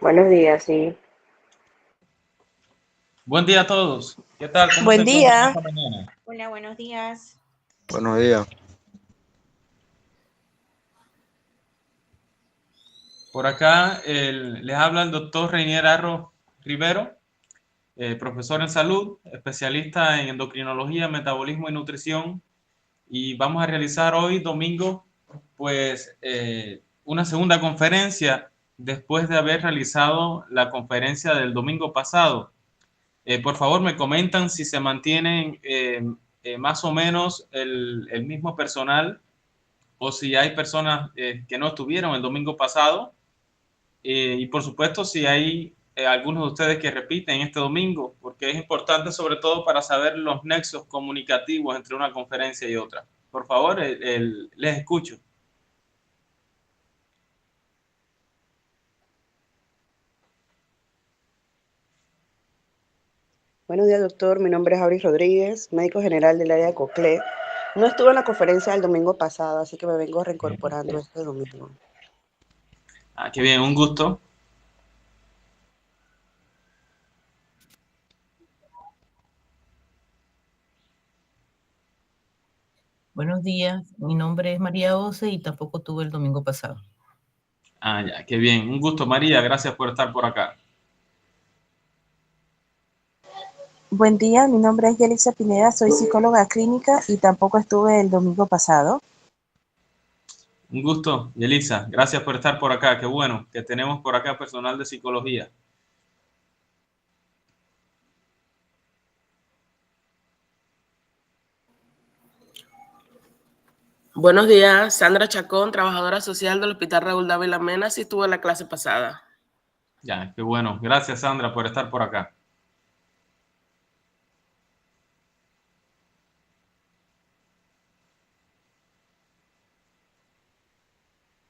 Buenos días, sí. Buen día a todos. ¿Qué tal? ¿Cómo se Buen encuentran día. esta mañana? Hola, buenos días. Buenos días. Por acá les habla el doctor Reinier Arro Rivero, profesor en salud, especialista en endocrinología, metabolismo y nutrición. Y vamos a realizar hoy, domingo, pues una segunda conferencia después de haber realizado la conferencia del domingo pasado. Por favor, me comentan si se mantienen más o menos el mismo personal o si hay personas que no estuvieron el domingo pasado. Y por supuesto, si hay algunos de ustedes que repiten este domingo, porque es importante sobre todo para saber los nexos comunicativos entre una conferencia y otra. Por favor, les escucho. Buenos días, doctor. Mi nombre es Auris Rodríguez, médico general del área de COCLE. No estuve en la conferencia del domingo pasado, así que me vengo reincorporando este domingo. Ah, qué bien, un gusto. Buenos días, mi nombre es María Ose y tampoco tuve el domingo pasado. Ah, ya, qué bien. Un gusto, María. Gracias por estar por acá. Buen día, mi nombre es Yelitza Pineda, soy psicóloga clínica y tampoco estuve el domingo pasado. Un gusto, Yelisa. Gracias por estar por acá. Qué bueno que tenemos por acá personal de psicología. Buenos días, Sandra Chacón, trabajadora social del Hospital Raúl Dávila Mena, sí estuvo en la clase pasada. Ya, qué bueno. Gracias, Sandra, por estar por acá.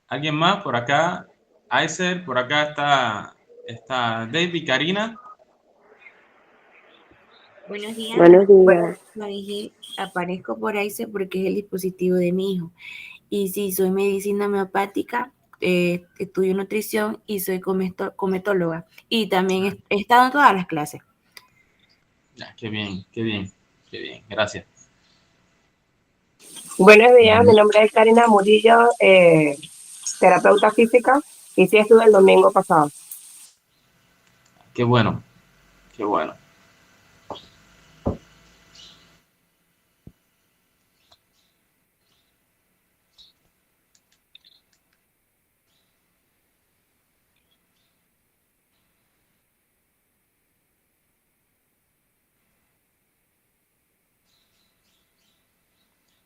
¿Alguien más? Por acá, Aiser, por acá está David, Karina. Buenos días. Buenos días. Aparezco por ahí porque es el dispositivo de mi hijo. Y sí, soy medicina homeopática, estudio nutrición y soy cometóloga. Y también he estado en todas las clases. Ya, qué bien, qué bien, qué bien. Gracias. Buenos días, mi nombre es Karina Murillo, terapeuta física, y sí estuve el domingo pasado. Qué bueno, qué bueno.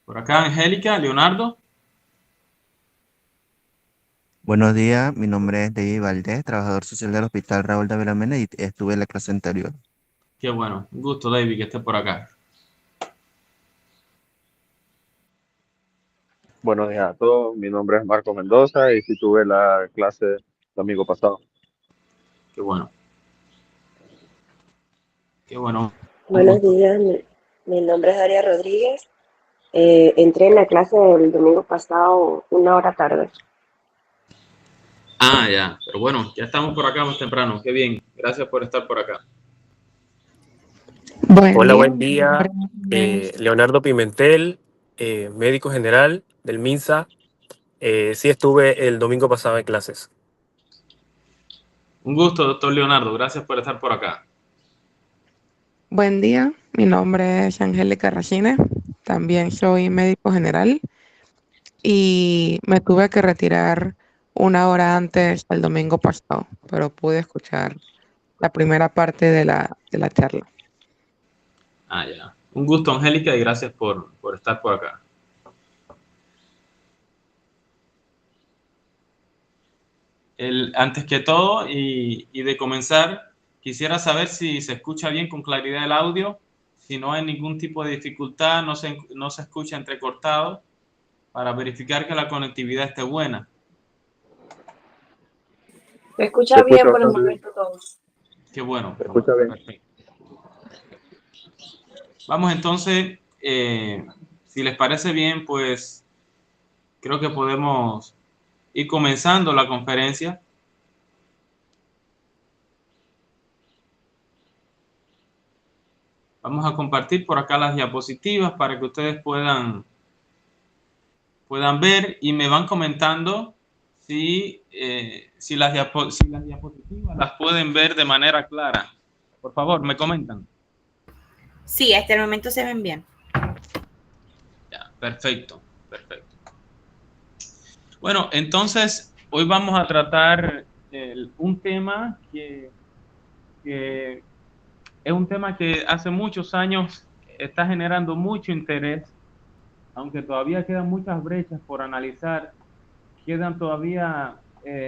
Por acá, Angélica, Leonardo. Buenos días, mi nombre es David Valdés, trabajador social del Hospital Raúl de Mena y estuve en la clase anterior. Qué bueno. Un gusto, David, que esté por acá. Buenos días a todos, mi nombre es Marco Mendoza y sí tuve la clase el domingo pasado. Qué bueno. Qué bueno. Un Buenos gusto. días. Mi nombre es Daria Rodríguez. Entré en la clase del domingo pasado una hora tarde. Ah, ya. Pero bueno, ya estamos por acá más temprano. Qué bien. Gracias por estar por acá. Buen Hola, día, buen mi día. nombre es Leonardo Pimentel, médico general del MINSA. Sí estuve el domingo pasado en clases. Un gusto, doctor Leonardo. Gracias por estar por acá. Buen día, mi nombre es Angélica Racine, también soy médico general y me tuve que retirar una hora antes el domingo pasado, pero pude escuchar la primera parte de la charla. Ah, ya. Un gusto, Angélica, y gracias por estar por acá. Antes que todo, y de comenzar, quisiera saber si se escucha bien con claridad el audio, si no hay ningún tipo de dificultad, no se escucha entrecortado, para verificar que la conectividad esté buena. Se Se escucha bien escucha por el bastante bien, momento todo. Qué bueno, se qué bueno. escucha bien. Perfecto. Vamos entonces, si les parece bien, pues creo que podemos ir comenzando la conferencia. Vamos a compartir por acá las diapositivas para que ustedes puedan ver y me van comentando si las diapositivas las pueden ver de manera clara. Por favor, me comentan. Sí, hasta el momento se ven bien. Ya, perfecto. Bueno, entonces hoy vamos a tratar un tema que es un tema que hace muchos años está generando mucho interés, aunque todavía quedan muchas brechas por analizar, quedan todavía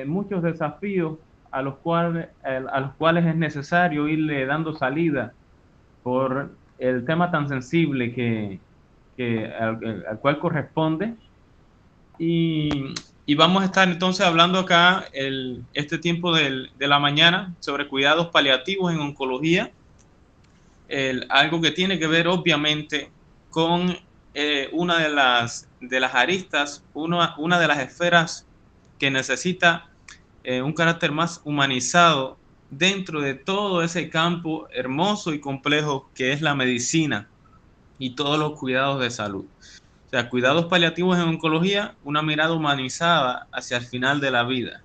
muchos desafíos a los cuales es necesario irle dando salida por el tema tan sensible al cual corresponde. Y vamos a estar entonces hablando acá este tiempo de la mañana sobre cuidados paliativos en oncología, algo que tiene que ver obviamente con una de las aristas, una de las esferas que necesita un carácter más humanizado dentro de todo ese campo hermoso y complejo que es la medicina y todos los cuidados de salud. O sea, cuidados paliativos en oncología, una mirada humanizada hacia el final de la vida.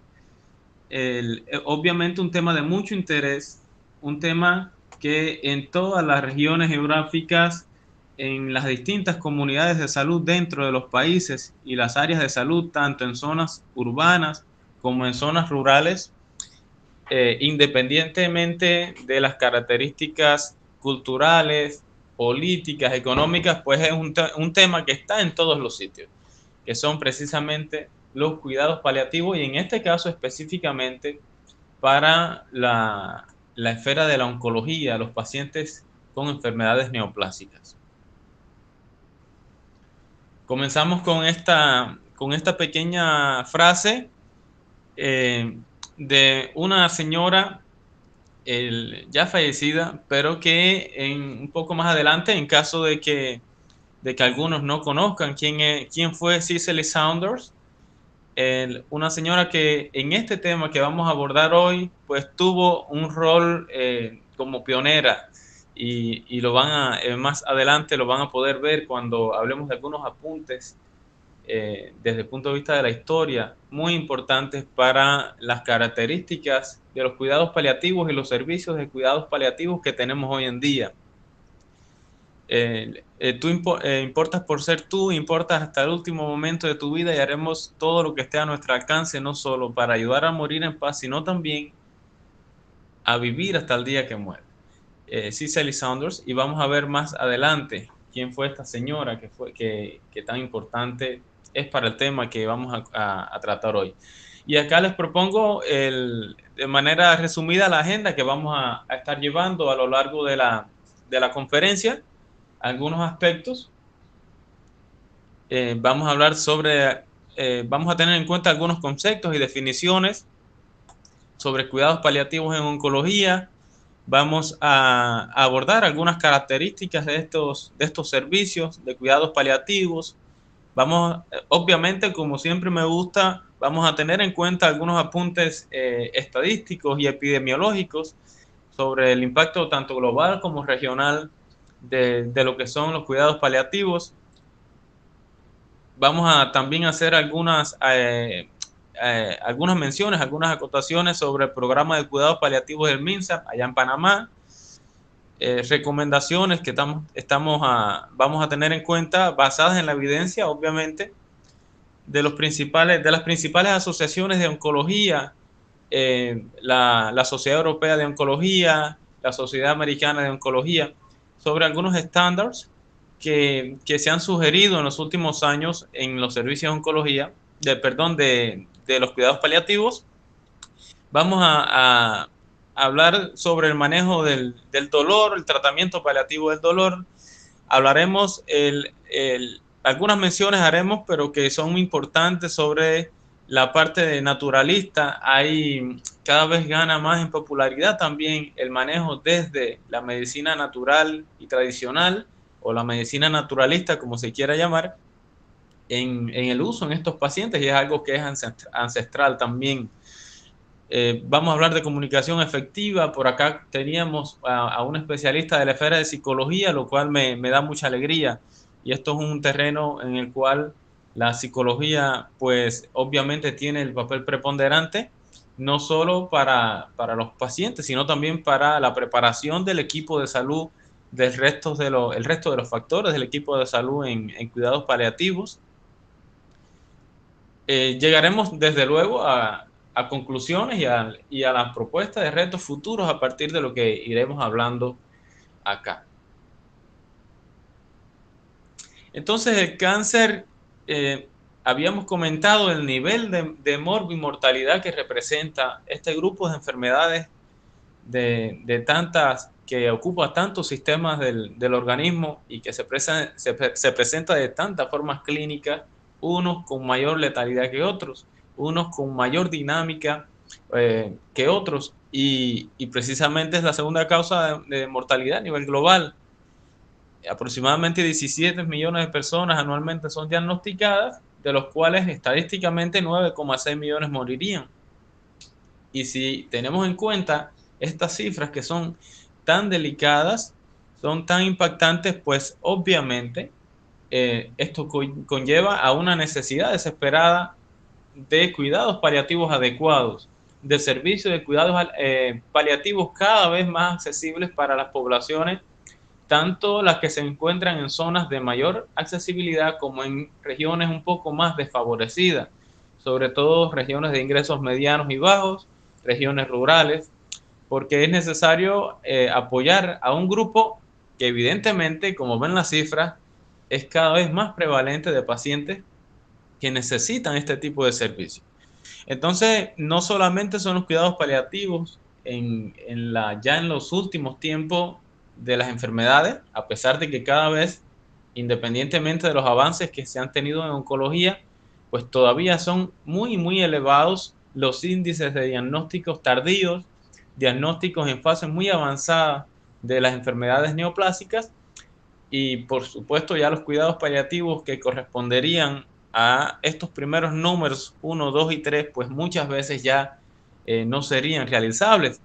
Obviamente un tema de mucho interés, un tema que en todas las regiones geográficas, en las distintas comunidades de salud dentro de los países y las áreas de salud, tanto en zonas urbanas como en zonas rurales, independientemente de las características culturales, políticas, económicas, pues es un tema que está en todos los sitios, que son precisamente los cuidados paliativos y en este caso específicamente para la esfera de la oncología, los pacientes con enfermedades neoplásicas. Comenzamos con esta pequeña frase de una señora ya fallecida, pero que un poco más adelante, en caso de que algunos no conozcan quién fue Cicely Saunders, una señora que en este tema que vamos a abordar hoy, pues tuvo un rol como pionera y lo más adelante lo van a poder ver cuando hablemos de algunos apuntes desde el punto de vista de la historia, muy importantes para las características de los cuidados paliativos y los servicios de cuidados paliativos que tenemos hoy en día. Tú importas por ser tú, importas hasta el último momento de tu vida y haremos todo lo que esté a nuestro alcance, no solo para ayudar a morir en paz, sino también a vivir hasta el día que muere. Cicely Saunders, y vamos a ver más adelante quién fue esta señora que tan importante es para el tema que vamos a tratar hoy. Y acá les propongo de manera resumida la agenda que vamos a estar llevando a lo largo de la conferencia, algunos aspectos. Vamos a hablar vamos a tener en cuenta algunos conceptos y definiciones sobre cuidados paliativos en oncología. Vamos a abordar algunas características de estos servicios de cuidados paliativos. Obviamente, como siempre me gusta, vamos a tener en cuenta algunos apuntes estadísticos y epidemiológicos sobre el impacto tanto global como regional de lo que son los cuidados paliativos. Vamos a también hacer algunas menciones, algunas acotaciones sobre el programa de cuidados paliativos del MINSA allá en Panamá, recomendaciones que vamos a tener en cuenta basadas en la evidencia, obviamente, de las principales asociaciones de oncología, la Sociedad Europea de Oncología, la Sociedad Americana de Oncología, sobre algunos estándares que se han sugerido en los últimos años en los servicios de oncología, de los cuidados paliativos. Vamos a hablar sobre el manejo del dolor, el tratamiento paliativo del dolor. Hablaremos, algunas menciones haremos, pero que son muy importantes sobre la parte de naturalista. Cada vez gana más en popularidad también el manejo desde la medicina natural y tradicional, o la medicina naturalista, como se quiera llamar, en el uso en estos pacientes, y es algo que es ancestral también. Vamos a hablar de comunicación efectiva. Por acá teníamos a un especialista de la esfera de psicología, lo cual me da mucha alegría. Y esto es un terreno en el cual la psicología, pues obviamente tiene el papel preponderante, no solo para los pacientes, sino también para la preparación del equipo de salud, el resto de los factores del equipo de salud en cuidados paliativos. Llegaremos desde luego a conclusiones y a las propuestas de retos futuros a partir de lo que iremos hablando acá. Entonces, el cáncer, habíamos comentado el nivel de mortalidad que representa este grupo de enfermedades de tantas, que ocupa tantos sistemas del organismo y que se presenta de tantas formas clínicas, unos con mayor letalidad que otros, unos con mayor dinámica que otros, y precisamente es la segunda causa de mortalidad a nivel global. Aproximadamente 17 millones de personas anualmente son diagnosticadas, de los cuales estadísticamente 9,6 millones morirían. Y si tenemos en cuenta estas cifras que son tan delicadas, son tan impactantes, pues obviamente esto conlleva a una necesidad desesperada de cuidados paliativos adecuados, de servicios de cuidados paliativos cada vez más accesibles para las poblaciones, tanto las que se encuentran en zonas de mayor accesibilidad como en regiones un poco más desfavorecidas, sobre todo regiones de ingresos medianos y bajos, regiones rurales, porque es necesario apoyar a un grupo que evidentemente, como ven las cifras, es cada vez más prevalente de pacientes que necesitan este tipo de servicios. Entonces, no solamente son los cuidados paliativos ya en los últimos tiempos de las enfermedades, a pesar de que cada vez, independientemente de los avances que se han tenido en oncología, pues todavía son muy, muy elevados los índices de diagnósticos tardíos, diagnósticos en fases muy avanzadas de las enfermedades neoplásicas, y por supuesto ya los cuidados paliativos que corresponderían a estos primeros números 1, 2 y 3, pues muchas veces ya no serían realizables.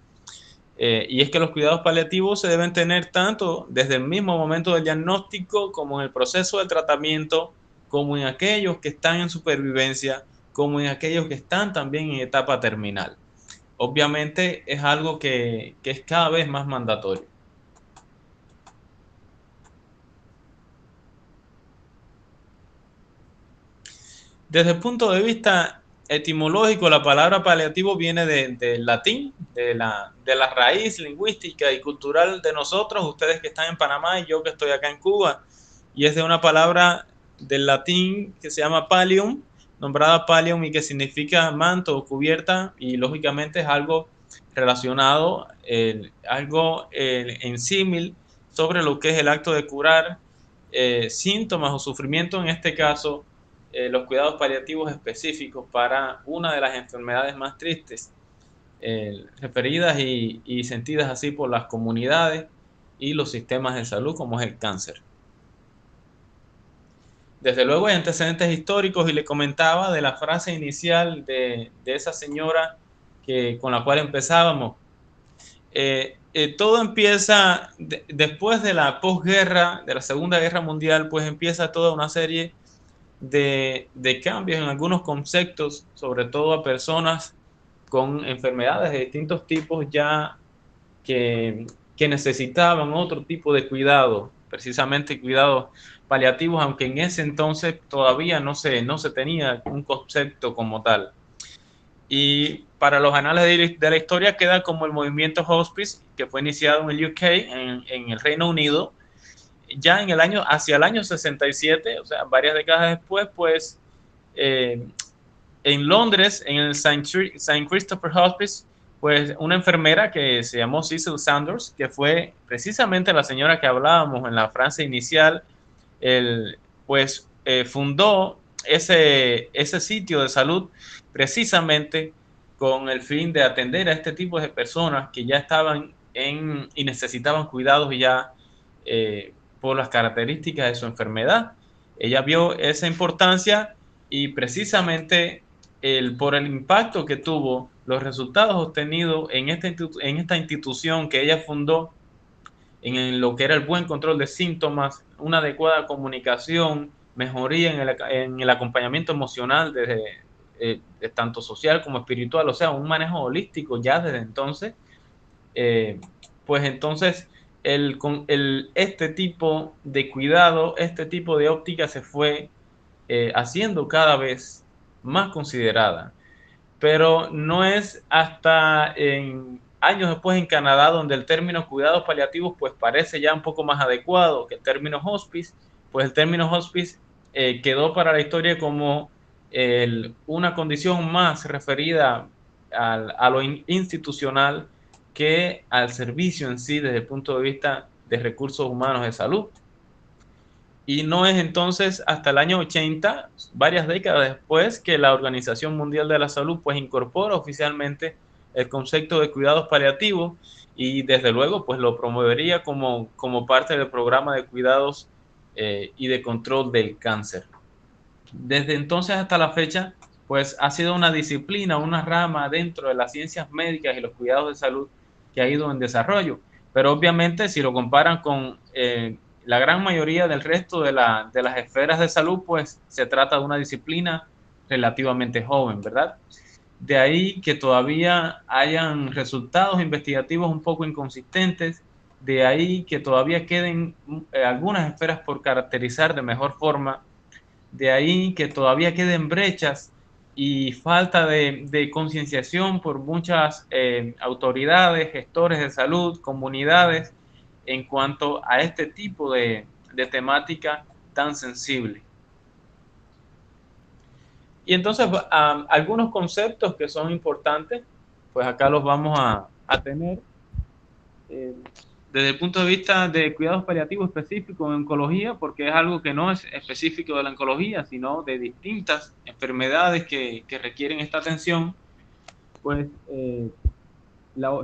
Y es que los cuidados paliativos se deben tener tanto desde el mismo momento del diagnóstico, como en el proceso del tratamiento, como en aquellos que están en supervivencia, como en aquellos que están también en etapa terminal. Obviamente es algo que es cada vez más mandatorio. Desde el punto de vista etimológico, la palabra paliativo viene del latín, de la raíz lingüística y cultural de nosotros, ustedes que están en Panamá y yo que estoy acá en Cuba, y es de una palabra del latín que se llama pallium, nombrada pallium, y que significa manto o cubierta, y lógicamente es algo relacionado, algo en símil sobre lo que es el acto de curar síntomas o sufrimiento, en este caso los cuidados paliativos específicos para una de las enfermedades más tristes, referidas y sentidas así por las comunidades y los sistemas de salud, como es el cáncer. Desde luego hay antecedentes históricos, y le comentaba de la frase inicial de esa señora con la cual empezábamos. Todo empieza después de la posguerra, de la Segunda Guerra Mundial, pues empieza toda una serie de cambios en algunos conceptos, sobre todo a personas con enfermedades de distintos tipos ya que necesitaban otro tipo de cuidado, precisamente cuidados paliativos, aunque en ese entonces todavía no se tenía un concepto como tal. Y para los anales de la historia queda como el movimiento Hospice, que fue iniciado en el UK, en el Reino Unido, ya hacia el año 67, o sea, varias décadas después, pues en Londres, en el St. Christopher Hospice, pues una enfermera que se llamó Cecil Saunders, que fue precisamente la señora que hablábamos en la frase inicial, pues fundó ese sitio de salud precisamente con el fin de atender a este tipo de personas que ya estaban y necesitaban cuidados ya por las características de su enfermedad. Ella vio esa importancia y precisamente por el impacto que tuvo los resultados obtenidos en esta institución que ella fundó, en lo que era el buen control de síntomas, una adecuada comunicación, mejoría en el acompañamiento emocional de tanto social como espiritual, o sea, un manejo holístico ya desde entonces, pues entonces este tipo de cuidado, este tipo de óptica se fue haciendo cada vez más considerada. Pero no es hasta años después en Canadá donde el término cuidados paliativos pues parece ya un poco más adecuado que el término hospice, pues el término hospice quedó para la historia como una condición más referida a lo institucional que al servicio en sí desde el punto de vista de recursos humanos de salud. Y no es entonces hasta el año 80, varias décadas después, que la Organización Mundial de la Salud pues incorpora oficialmente el concepto de cuidados paliativos y desde luego pues lo promovería como parte del programa de cuidados y de control del cáncer. Desde entonces hasta la fecha pues ha sido una disciplina, una rama dentro de las ciencias médicas y los cuidados de salud que ha ido en desarrollo. Pero obviamente si lo comparan con la gran mayoría del resto de las esferas de salud, pues se trata de una disciplina relativamente joven, ¿verdad? De ahí que todavía hayan resultados investigativos un poco inconsistentes, de ahí que todavía queden algunas esferas por caracterizar de mejor forma, de ahí que todavía queden brechas y falta de concienciación por muchas autoridades, gestores de salud, comunidades, en cuanto a este tipo de temática tan sensible. Y entonces algunos conceptos que son importantes, pues acá los vamos a tener. Desde el punto de vista de cuidados paliativos específicos en oncología, porque es algo que no es específico de la oncología, sino de distintas enfermedades que requieren esta atención, pues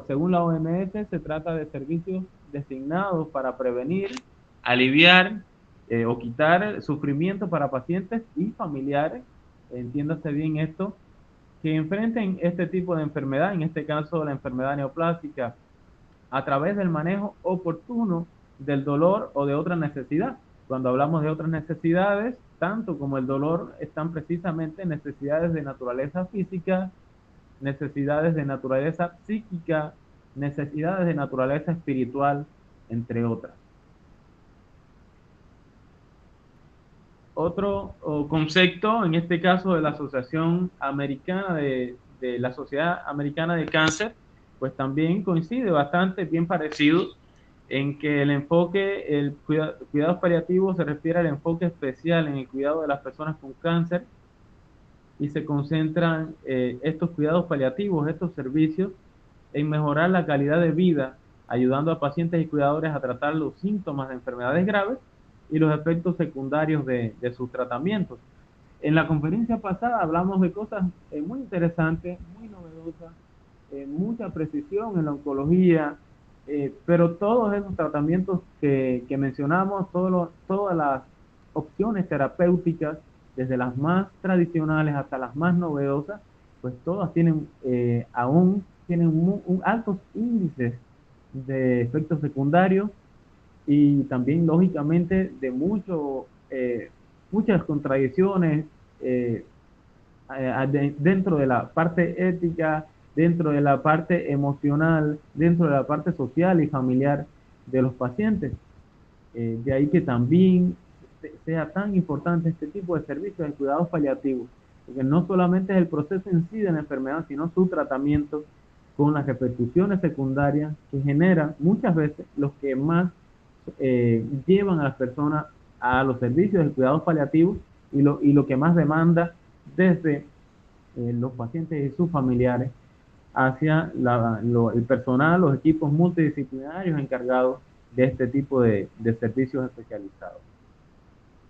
según la OMS se trata de servicios designados para prevenir, aliviar o quitar sufrimiento para pacientes y familiares, entiéndase bien esto, que enfrenten este tipo de enfermedad, en este caso la enfermedad neoplásica, a través del manejo oportuno del dolor o de otra necesidad. Cuando hablamos de otras necesidades, tanto como el dolor, están precisamente necesidades de naturaleza física, necesidades de naturaleza psíquica, necesidades de naturaleza espiritual, entre otras. Otro concepto, en este caso de la Asociación Americana de la Sociedad Americana de Cáncer, pues también coincide bastante, bien parecido, en que el enfoque, cuidados paliativos se refiere al enfoque especial en el cuidado de las personas con cáncer y se concentran estos cuidados paliativos, estos servicios, en mejorar la calidad de vida, ayudando a pacientes y cuidadores a tratar los síntomas de enfermedades graves y los efectos secundarios de sus tratamientos. En la conferencia pasada hablamos de cosas muy interesantes, muy novedosas, mucha precisión en la oncología, pero todos esos tratamientos que mencionamos, todas las opciones terapéuticas, desde las más tradicionales hasta las más novedosas, pues todas tienen altos índices de efectos secundarios y también lógicamente de muchas contradicciones dentro de la parte ética, dentro de la parte emocional, dentro de la parte social y familiar de los pacientes. De ahí que también sea tan importante este tipo de servicios de cuidados paliativos, porque no solamente es el proceso en sí de la enfermedad, sino su tratamiento con las repercusiones secundarias que generan muchas veces los que más llevan a las personas a los servicios de cuidados paliativos y lo que más demanda desde los pacientes y sus familiares hacia el personal, los equipos multidisciplinarios encargados de este tipo de servicios especializados.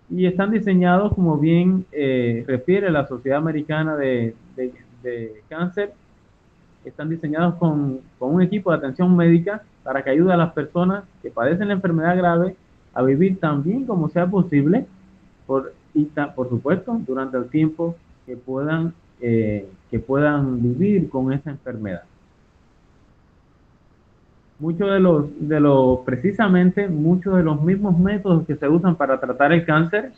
Y están diseñados, como bien refiere la Sociedad Americana de Cáncer, están diseñados con un equipo de atención médica para que ayude a las personas que padecen la enfermedad grave a vivir tan bien como sea posible, por supuesto, durante el tiempo que puedan que puedan vivir con esa enfermedad. Precisamente muchos de los mismos métodos que se usan para tratar el cáncer,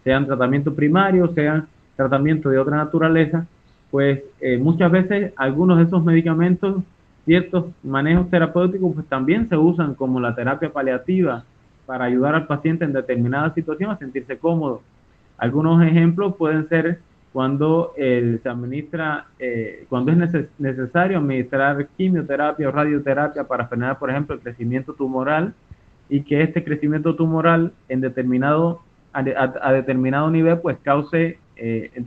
sean tratamiento primario, sean tratamiento de otra naturaleza, pues muchas veces algunos de esos medicamentos, ciertos manejos terapéuticos, pues también se usan como la terapia paliativa para ayudar al paciente en determinada situación a sentirse cómodo. Algunos ejemplos pueden ser cuando se administra, cuando es necesario administrar quimioterapia o radioterapia para frenar, por ejemplo, el crecimiento tumoral, y que este crecimiento tumoral en a determinado nivel pues cause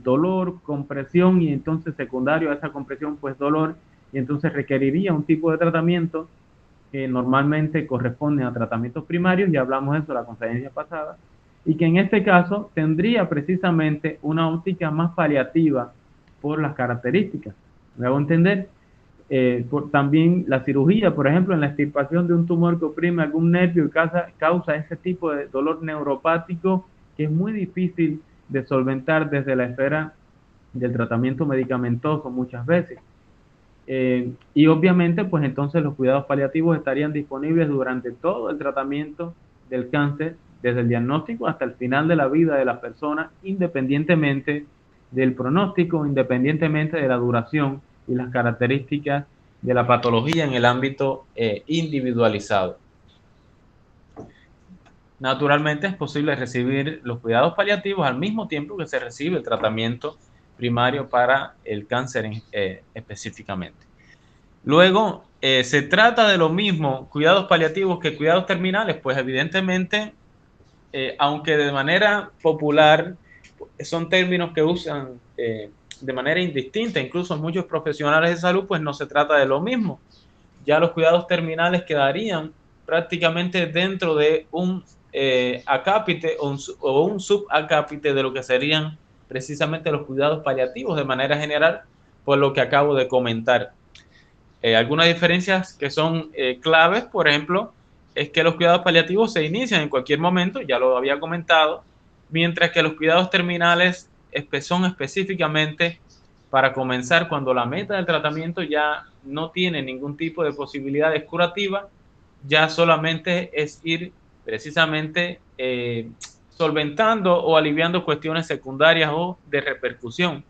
dolor, compresión, y entonces secundario a esa compresión pues dolor, y entonces requeriría un tipo de tratamiento que normalmente corresponde a tratamientos primarios, ya hablamos de eso en la conferencia pasada, y que en este caso tendría precisamente una óptica más paliativa por las características. ¿Me hago entender? También la cirugía, por ejemplo, en la extirpación de un tumor que oprime algún nervio y causa ese tipo de dolor neuropático que es muy difícil de solventar desde la esfera del tratamiento medicamentoso muchas veces. Y obviamente, pues entonces los cuidados paliativos estarían disponibles durante todo el tratamiento del cáncer, desde el diagnóstico hasta el final de la vida de la persona, independientemente del pronóstico, independientemente de la duración y las características de la patología en el ámbito individualizado. Naturalmente es posible recibir los cuidados paliativos al mismo tiempo que se recibe el tratamiento primario para el cáncer específicamente. Luego, ¿se trata de lo mismo cuidados paliativos que cuidados terminales? Pues evidentemente, aunque de manera popular son términos que usan de manera indistinta, incluso muchos profesionales de salud, pues no se trata de lo mismo. Ya los cuidados terminales quedarían prácticamente dentro de un acápite o un subacápite de lo que serían precisamente los cuidados paliativos de manera general, por lo que acabo de comentar. Algunas diferencias que son claves, por ejemplo, es que los cuidados paliativos se inician en cualquier momento, ya lo había comentado, mientras que los cuidados terminales son específicamente para comenzar cuando la meta del tratamiento ya no tiene ningún tipo de posibilidades curativas, ya solamente es ir precisamente solventando o aliviando cuestiones secundarias o de repercusión,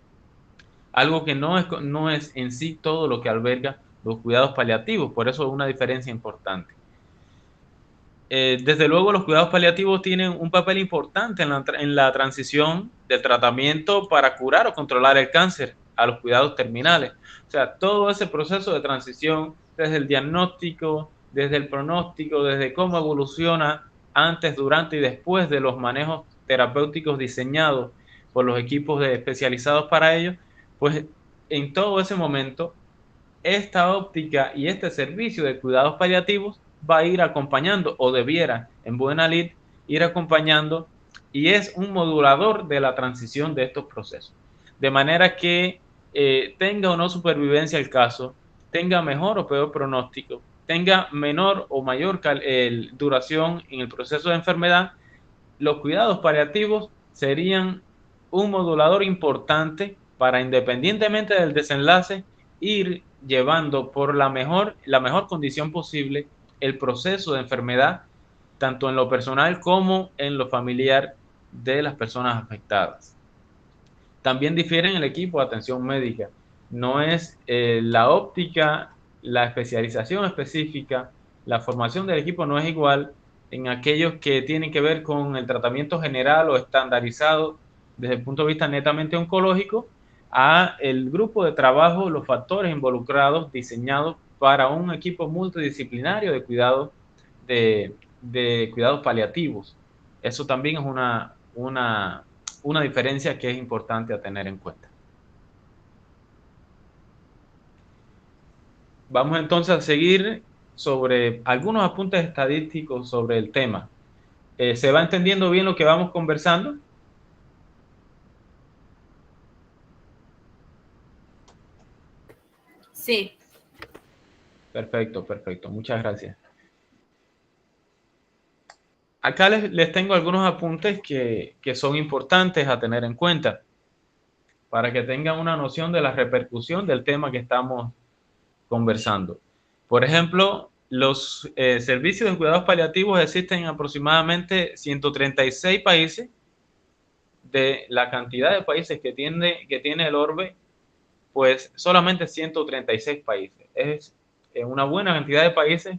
algo que no es en sí todo lo que alberga los cuidados paliativos, por eso es una diferencia importante. Desde luego los cuidados paliativos tienen un papel importante en la transición del tratamiento para curar o controlar el cáncer a los cuidados terminales. O sea, todo ese proceso de transición, desde el diagnóstico, desde el pronóstico, desde cómo evoluciona antes, durante y después de los manejos terapéuticos diseñados por los equipos especializados para ello, pues en todo ese momento esta óptica y este servicio de cuidados paliativos va a ir acompañando, o debiera en buena lid ir acompañando, y es un modulador de la transición de estos procesos. De manera que tenga o no supervivencia el caso, tenga mejor o peor pronóstico, tenga menor o mayor duración en el proceso de enfermedad, los cuidados paliativos serían un modulador importante para, independientemente del desenlace, ir llevando por la mejor condición posible el proceso de enfermedad, tanto en lo personal como en lo familiar de las personas afectadas. También difiere en el equipo de atención médica. No es la óptica, la especialización específica, la formación del equipo no es igual en aquellos que tienen que ver con el tratamiento general o estandarizado desde el punto de vista netamente oncológico, a el grupo de trabajo, los factores involucrados diseñados para un equipo multidisciplinario de cuidados cuidados paliativos. Eso también es una diferencia que es importante a tener en cuenta. Vamos entonces a seguir sobre algunos apuntes estadísticos sobre el tema. ¿Se va entendiendo bien lo que vamos conversando? Sí. Perfecto, perfecto. Muchas gracias. Acá les tengo algunos apuntes que son importantes a tener en cuenta. para que tengan una noción de la repercusión del tema que estamos conversando. Por ejemplo, los servicios de cuidados paliativos existen en aproximadamente 136 países. De la cantidad de países que tiene el orbe, pues solamente 136 países. Es una buena cantidad de países,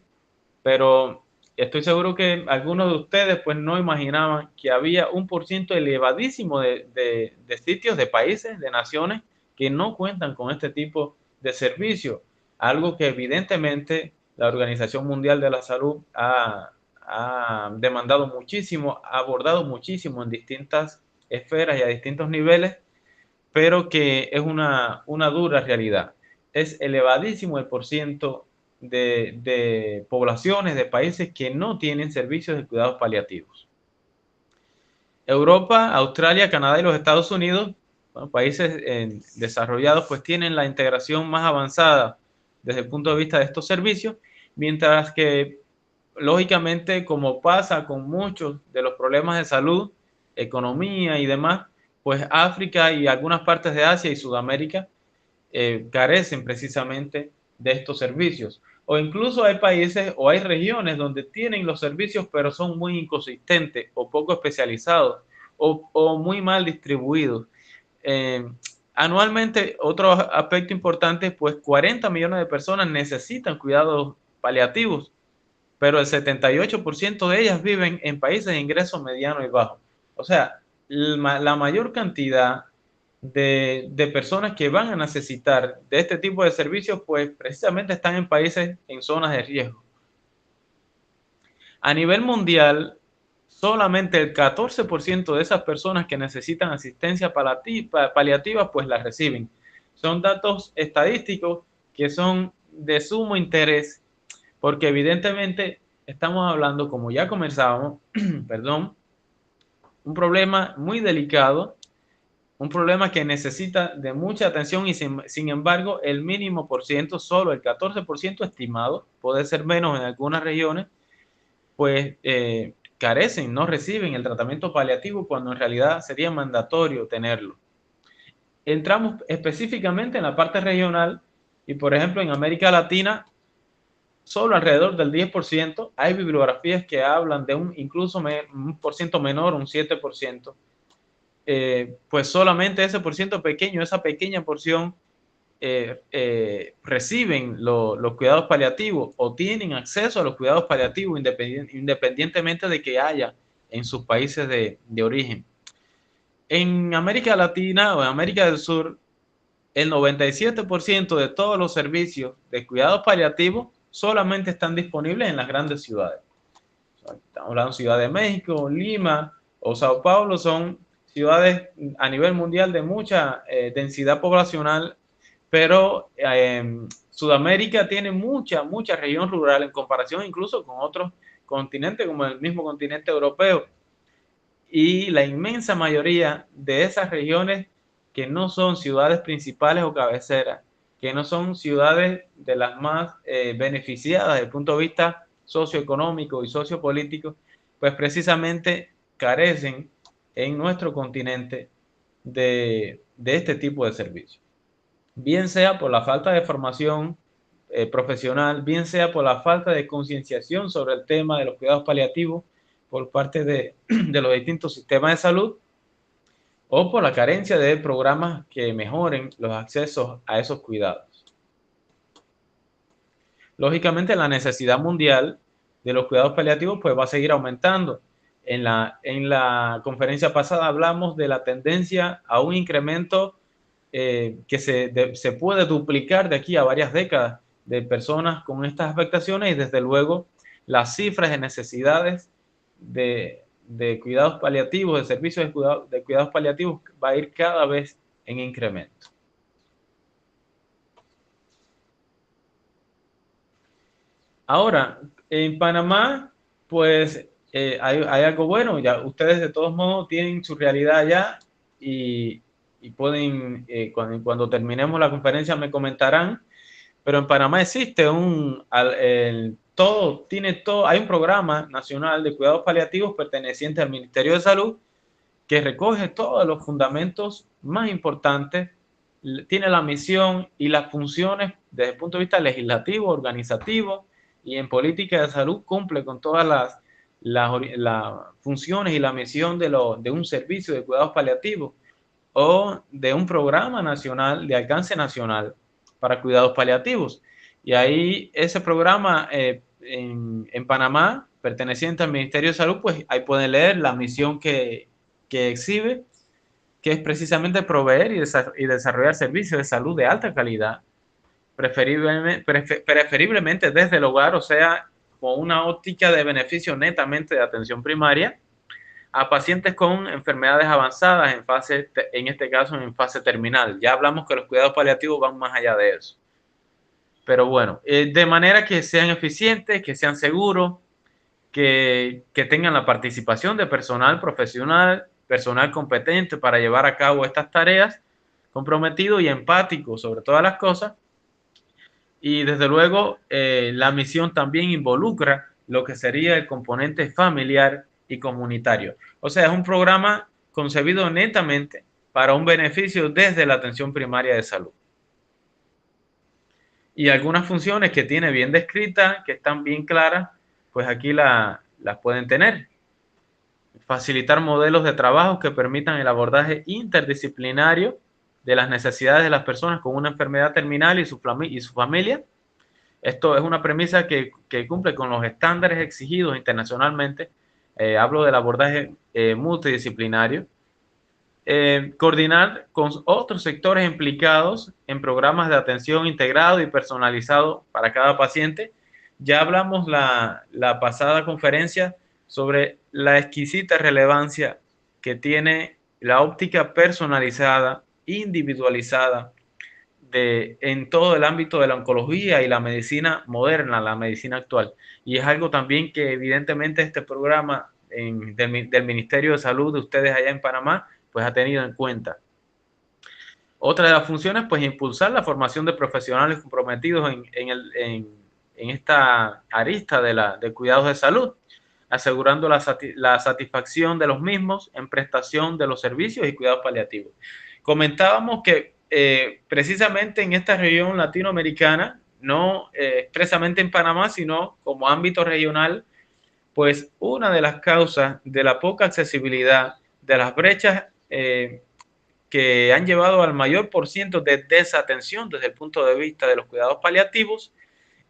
pero estoy seguro que algunos de ustedes pues no imaginaban que había un % elevadísimo de sitios, de países, de naciones que no cuentan con este tipo de servicio. Algo que evidentemente la Organización Mundial de la Salud ha demandado muchísimo, ha abordado muchísimo en distintas esferas y a distintos niveles, pero que es una dura realidad. Es elevadísimo el % de poblaciones, de países que no tienen servicios de cuidados paliativos. Europa, Australia, Canadá y los Estados Unidos, bueno, países desarrollados, pues tienen la integración más avanzada desde el punto de vista de estos servicios, mientras que, lógicamente, como pasa con muchos de los problemas de salud, economía y demás, pues África y algunas partes de Asia y Sudamérica carecen precisamente de estos servicios. O incluso hay países o hay regiones donde tienen los servicios, pero son muy inconsistentes o poco especializados o muy mal distribuidos. Anualmente, otro aspecto importante, pues 40 millones de personas necesitan cuidados paliativos, pero el 78% de ellas viven en países de ingreso mediano y bajo. O sea, la mayor cantidad de personas que van a necesitar de este tipo de servicios, pues precisamente están en países en zonas de riesgo. A nivel mundial, solamente el 14% de esas personas que necesitan asistencia paliativa, pues la reciben. Son datos estadísticos que son de sumo interés, porque evidentemente estamos hablando, como ya conversábamos, perdón, un problema muy delicado, un problema que necesita de mucha atención y sin embargo el mínimo %, solo el 14% estimado, puede ser menos en algunas regiones, pues carecen, no reciben el tratamiento paliativo cuando en realidad sería mandatorio tenerlo. Entramos específicamente en la parte regional y, por ejemplo, en América Latina, solo alrededor del 10%, hay bibliografías que hablan de incluso un % menor, un 7%. Pues solamente ese % pequeño, esa pequeña porción, reciben los cuidados paliativos o tienen acceso a los cuidados paliativos independientemente de que haya en sus países de origen. En América Latina o en América del Sur, el 97% de todos los servicios de cuidados paliativos solamente están disponibles en las grandes ciudades. Estamos hablando de Ciudad de México, Lima o Sao Paulo, son ciudades a nivel mundial de mucha densidad poblacional, pero Sudamérica tiene mucha región rural en comparación incluso con otros continentes como el mismo continente europeo. Y la inmensa mayoría de esas regiones que no son ciudades principales o cabeceras, que no son ciudades de las más beneficiadas desde el punto de vista socioeconómico y sociopolítico, pues precisamente carecen en nuestro continente de este tipo de servicios. Bien sea por la falta de formación profesional, bien sea por la falta de concienciación sobre el tema de los cuidados paliativos por parte de los distintos sistemas de salud, o por la carencia de programas que mejoren los accesos a esos cuidados. Lógicamente, la necesidad mundial de los cuidados paliativos pues va a seguir aumentando. En la conferencia pasada hablamos de la tendencia a un incremento que se puede duplicar de aquí a varias décadas de personas con estas afectaciones y desde luego las cifras de necesidades de cuidados paliativos, de servicios de cuidados paliativos va a ir cada vez en incremento. Ahora, en Panamá, pues hay algo bueno, ya ustedes de todos modos tienen su realidad allá y pueden, cuando terminemos la conferencia me comentarán, pero en Panamá existe hay un programa nacional de cuidados paliativos perteneciente al Ministerio de Salud que recoge todos los fundamentos más importantes, tiene la misión y las funciones desde el punto de vista legislativo, organizativo, y en política de salud cumple con todas las funciones y la misión de un servicio de cuidados paliativos o de un programa nacional de alcance nacional para cuidados paliativos. Y ahí ese programa en Panamá, perteneciente al Ministerio de Salud, pues ahí pueden leer la misión que exhibe, que es precisamente proveer y desarrollar servicios de salud de alta calidad, preferiblemente desde el hogar, o sea, con una óptica de beneficio netamente de atención primaria, a pacientes con enfermedades avanzadas en este caso en fase terminal. Ya hablamos que los cuidados paliativos van más allá de eso. Pero bueno, de manera que sean eficientes, que sean seguros, que tengan la participación de personal profesional, personal competente para llevar a cabo estas tareas, comprometido y empático sobre todas las cosas. Y desde luego, la misión también involucra lo que sería el componente familiar y comunitario. O sea, es un programa concebido netamente para un beneficio desde la atención primaria de salud. Y algunas funciones que tiene bien descritas, que están bien claras, pues aquí las pueden tener. Facilitar modelos de trabajo que permitan el abordaje interdisciplinario de las necesidades de las personas con una enfermedad terminal y su familia. Esto es una premisa que cumple con los estándares exigidos internacionalmente. Hablo del abordaje multidisciplinario. Coordinar con otros sectores implicados en programas de atención integrado y personalizado para cada paciente. Ya hablamos la pasada conferencia sobre la exquisita relevancia que tiene la óptica personalizada, individualizada, en todo el ámbito de la oncología y la medicina moderna, la medicina actual. Y es algo también que evidentemente este programa del Ministerio de Salud de ustedes allá en Panamá, pues ha tenido en cuenta. Otra de las funciones, pues impulsar la formación de profesionales comprometidos en esta arista de cuidados de salud, asegurando la satisfacción de los mismos en prestación de los servicios y cuidados paliativos. Comentábamos que precisamente en esta región latinoamericana, no expresamente en Panamá, sino como ámbito regional, pues una de las causas de la poca accesibilidad, de las brechas que han llevado al mayor porciento de desatención desde el punto de vista de los cuidados paliativos,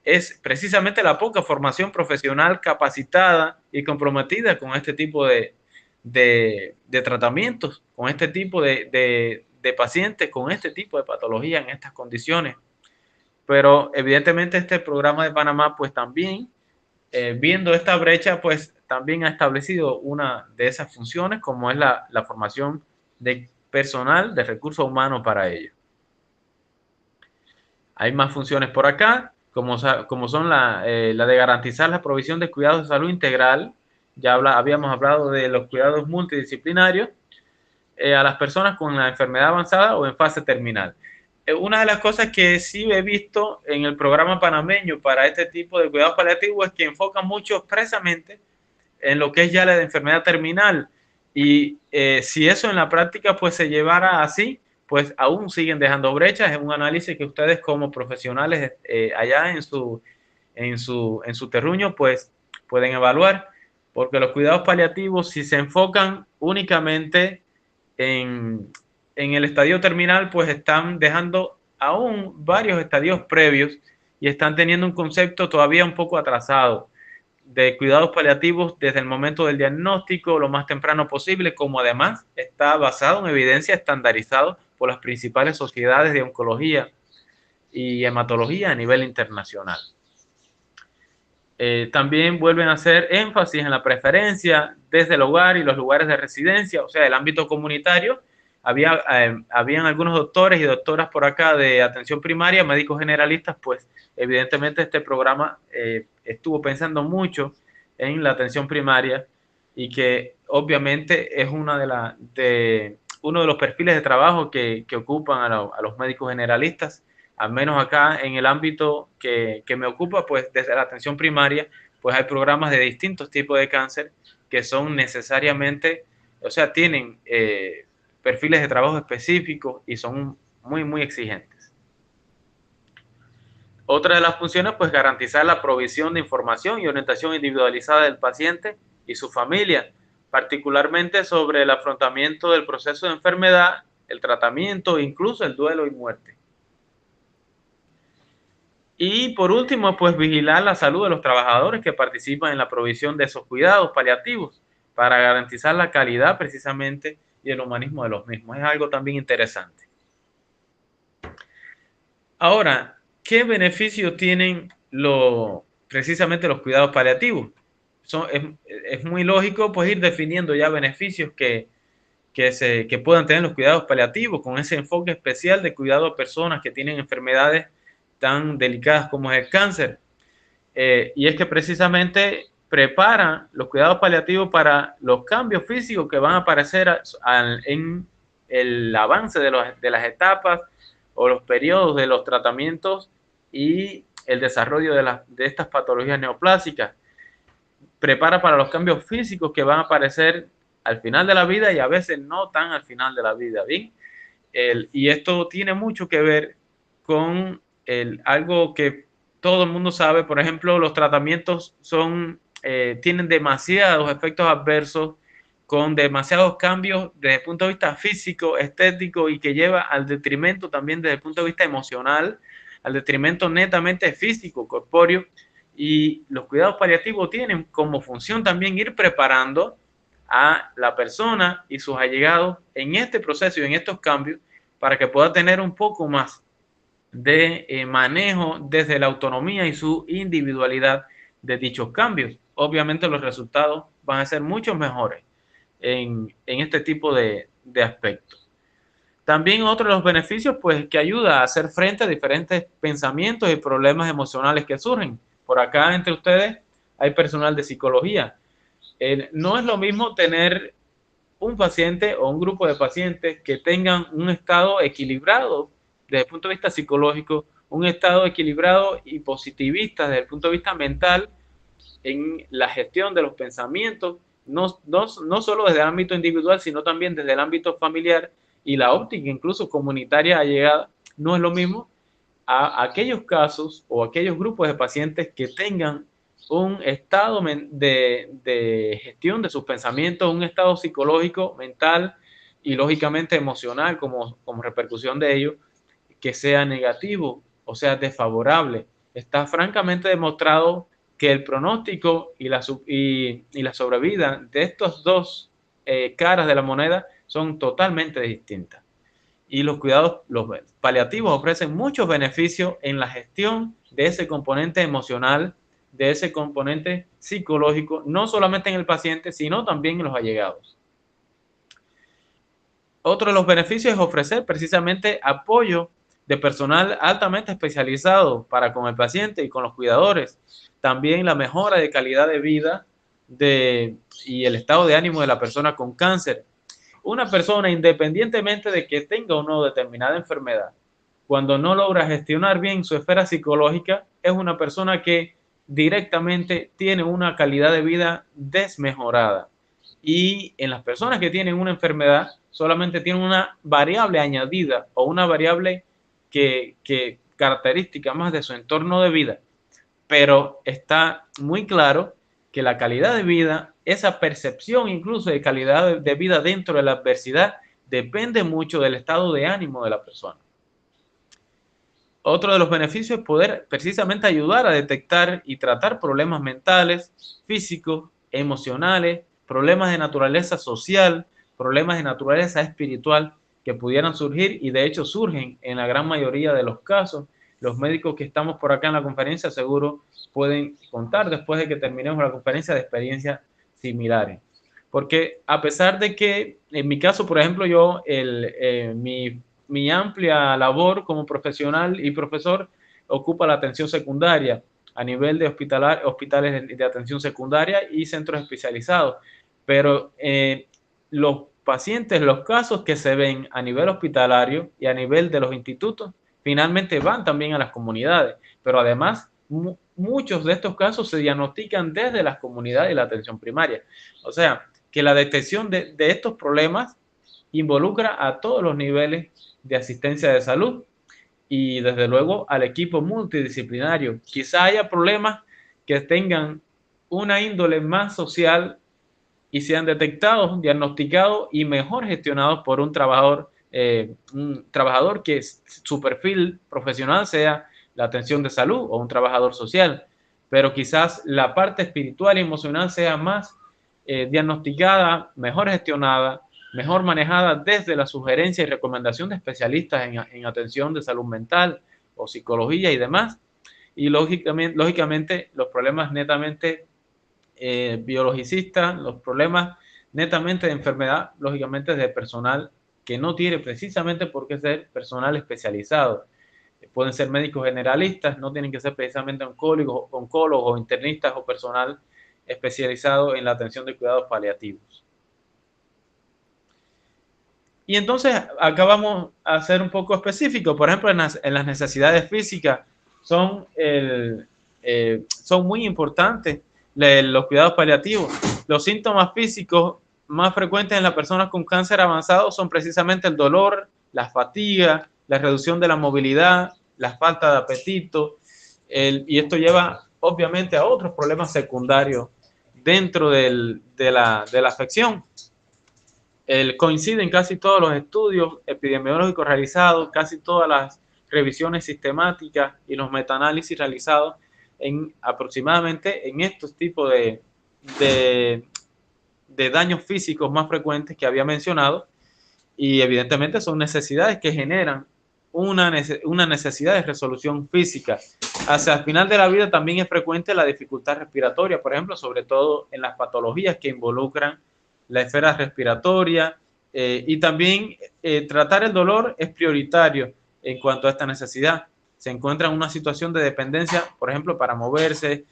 es precisamente la poca formación profesional capacitada y comprometida con este tipo de tratamientos, con este tipo de pacientes, con este tipo de patología en estas condiciones. Pero evidentemente este programa de Panamá, pues también, viendo esta brecha, pues también ha establecido una de esas funciones, como es la formación de personal, de recursos humanos para ello. Hay más funciones por acá, como son la de garantizar la provisión de cuidados de salud integral. Ya habíamos hablado de los cuidados multidisciplinarios a las personas con la enfermedad avanzada o en fase terminal. Una de las cosas que sí he visto en el programa panameño para este tipo de cuidados paliativos es que enfoca mucho expresamente en lo que es ya la enfermedad terminal. Y si eso en la práctica pues se llevara así, pues aún siguen dejando brechas. Es un análisis que ustedes como profesionales allá en su terruño pues pueden evaluar, porque los cuidados paliativos, si se enfocan únicamente en el estadio terminal, pues están dejando aún varios estadios previos y están teniendo un concepto todavía un poco atrasado de cuidados paliativos desde el momento del diagnóstico lo más temprano posible, como además está basado en evidencia estandarizado por las principales sociedades de oncología y hematología a nivel internacional. También vuelven a hacer énfasis en la preferencia desde el hogar y los lugares de residencia, o sea, el ámbito comunitario. Habían algunos doctores y doctoras por acá de atención primaria, médicos generalistas, pues evidentemente este programa estuvo pensando mucho en la atención primaria y que obviamente es uno de los perfiles de trabajo que ocupan a los médicos generalistas. Al menos acá en el ámbito que me ocupa, pues desde la atención primaria, pues hay programas de distintos tipos de cáncer que son necesariamente o sea, tienen perfiles de trabajo específicos y son muy exigentes. Otra de las funciones, pues garantizar la provisión de información y orientación individualizada del paciente y su familia, particularmente sobre el afrontamiento del proceso de enfermedad, el tratamiento, incluso el duelo y muerte. Y por último, pues vigilar la salud de los trabajadores que participan en la provisión de esos cuidados paliativos para garantizar la calidad precisamente y el humanismo de los mismos. Es algo también interesante. Ahora, ¿qué beneficios tienen precisamente los cuidados paliativos? Es muy lógico pues ir definiendo ya beneficios que puedan tener los cuidados paliativos con ese enfoque especial de cuidado a personas que tienen enfermedades tan delicadas como es el cáncer. Y es que precisamente preparan los cuidados paliativos para los cambios físicos que van a aparecer en el avance de las etapas o los periodos de los tratamientos y el desarrollo de estas patologías neoplásicas. Prepara para los cambios físicos que van a aparecer al final de la vida y a veces no tan al final de la vida, ¿bien? Y esto tiene mucho que ver con algo que todo el mundo sabe. Por ejemplo, los tratamientos tienen demasiados efectos adversos, con demasiados cambios desde el punto de vista físico, estético, y que lleva al detrimento también desde el punto de vista emocional, al detrimento netamente físico, corpóreo. Y los cuidados paliativos tienen como función también ir preparando a la persona y sus allegados en este proceso y en estos cambios para que pueda tener un poco más de manejo desde la autonomía y su individualidad de dichos cambios. Obviamente los resultados van a ser mucho mejores en este tipo de aspectos. También otro de los beneficios, pues, que ayuda a hacer frente a diferentes pensamientos y problemas emocionales que surgen. Por acá entre ustedes hay personal de psicología. No es lo mismo tener un paciente o un grupo de pacientes que tengan un estado equilibrado desde el punto de vista psicológico, un estado equilibrado y positivista desde el punto de vista mental en la gestión de los pensamientos, no solo desde el ámbito individual, sino también desde el ámbito familiar y la óptica incluso comunitaria allegada. No es lo mismo a aquellos casos o aquellos grupos de pacientes que tengan un estado de gestión de sus pensamientos, un estado psicológico, mental y lógicamente emocional como repercusión de ello, que sea negativo o sea desfavorable. Está francamente demostrado que el pronóstico y la sobrevida de estos dos caras de la moneda son totalmente distintas. Y los paliativos ofrecen muchos beneficios en la gestión de ese componente emocional, de ese componente psicológico, no solamente en el paciente, sino también en los allegados. Otro de los beneficios es ofrecer precisamente apoyo de personal altamente especializado para con el paciente y con los cuidadores. También la mejora de calidad de vida y el estado de ánimo de la persona con cáncer. Una persona, independientemente de que tenga o no determinada enfermedad, cuando no logra gestionar bien su esfera psicológica, es una persona que directamente tiene una calidad de vida desmejorada. Y en las personas que tienen una enfermedad, solamente tienen una variable añadida o una variable que característica más de su entorno de vida. Pero está muy claro que la calidad de vida, esa percepción incluso de calidad de vida dentro de la adversidad, depende mucho del estado de ánimo de la persona. Otro de los beneficios es poder precisamente ayudar a detectar y tratar problemas mentales, físicos, emocionales, problemas de naturaleza social, problemas de naturaleza espiritual que pudieran surgir y de hecho surgen en la gran mayoría de los casos. Los médicos que estamos por acá en la conferencia seguro pueden contar después de que terminemos la conferencia de experiencias similares. Porque a pesar de que en mi caso, por ejemplo, yo mi amplia labor como profesional y profesor ocupa la atención secundaria a nivel de hospitales de atención secundaria y centros especializados. Pero los pacientes, los casos que se ven a nivel hospitalario y a nivel de los institutos, finalmente van también a las comunidades. Pero además, muchos de estos casos se diagnostican desde las comunidades y la atención primaria. O sea, que la detección de estos problemas involucra a todos los niveles de asistencia de salud y desde luego al equipo multidisciplinario. Quizá haya problemas que tengan una índole más social y sean detectados, diagnosticados y mejor gestionados por un trabajador que su perfil profesional sea la atención de salud o un trabajador social, pero quizás la parte espiritual y emocional sea más diagnosticada, mejor gestionada, mejor manejada desde la sugerencia y recomendación de especialistas en atención de salud mental o psicología y demás. Y lógicamente los problemas netamente biologicistas, los problemas netamente de enfermedad, lógicamente de personal que no tiene precisamente por qué ser personal especializado. Pueden ser médicos generalistas, no tienen que ser precisamente oncólogos o internistas o personal especializado en la atención de cuidados paliativos. Y entonces acá vamos a ser un poco específicos. Por ejemplo, en las necesidades físicas son muy importantes los cuidados paliativos. Los síntomas físicos más frecuentes en las personas con cáncer avanzado son precisamente el dolor, la fatiga, la reducción de la movilidad, la falta de apetito, y esto lleva obviamente a otros problemas secundarios dentro de la afección. Coinciden casi todos los estudios epidemiológicos realizados, casi todas las revisiones sistemáticas y los metaanálisis realizados aproximadamente en estos tipos de daños físicos más frecuentes que había mencionado, y evidentemente son necesidades que generan una necesidad de resolución física. Hacia el final de la vida también es frecuente la dificultad respiratoria, por ejemplo, sobre todo en las patologías que involucran la esfera respiratoria, y también tratar el dolor es prioritario en cuanto a esta necesidad. Se encuentra en una situación de dependencia, por ejemplo, para moverse,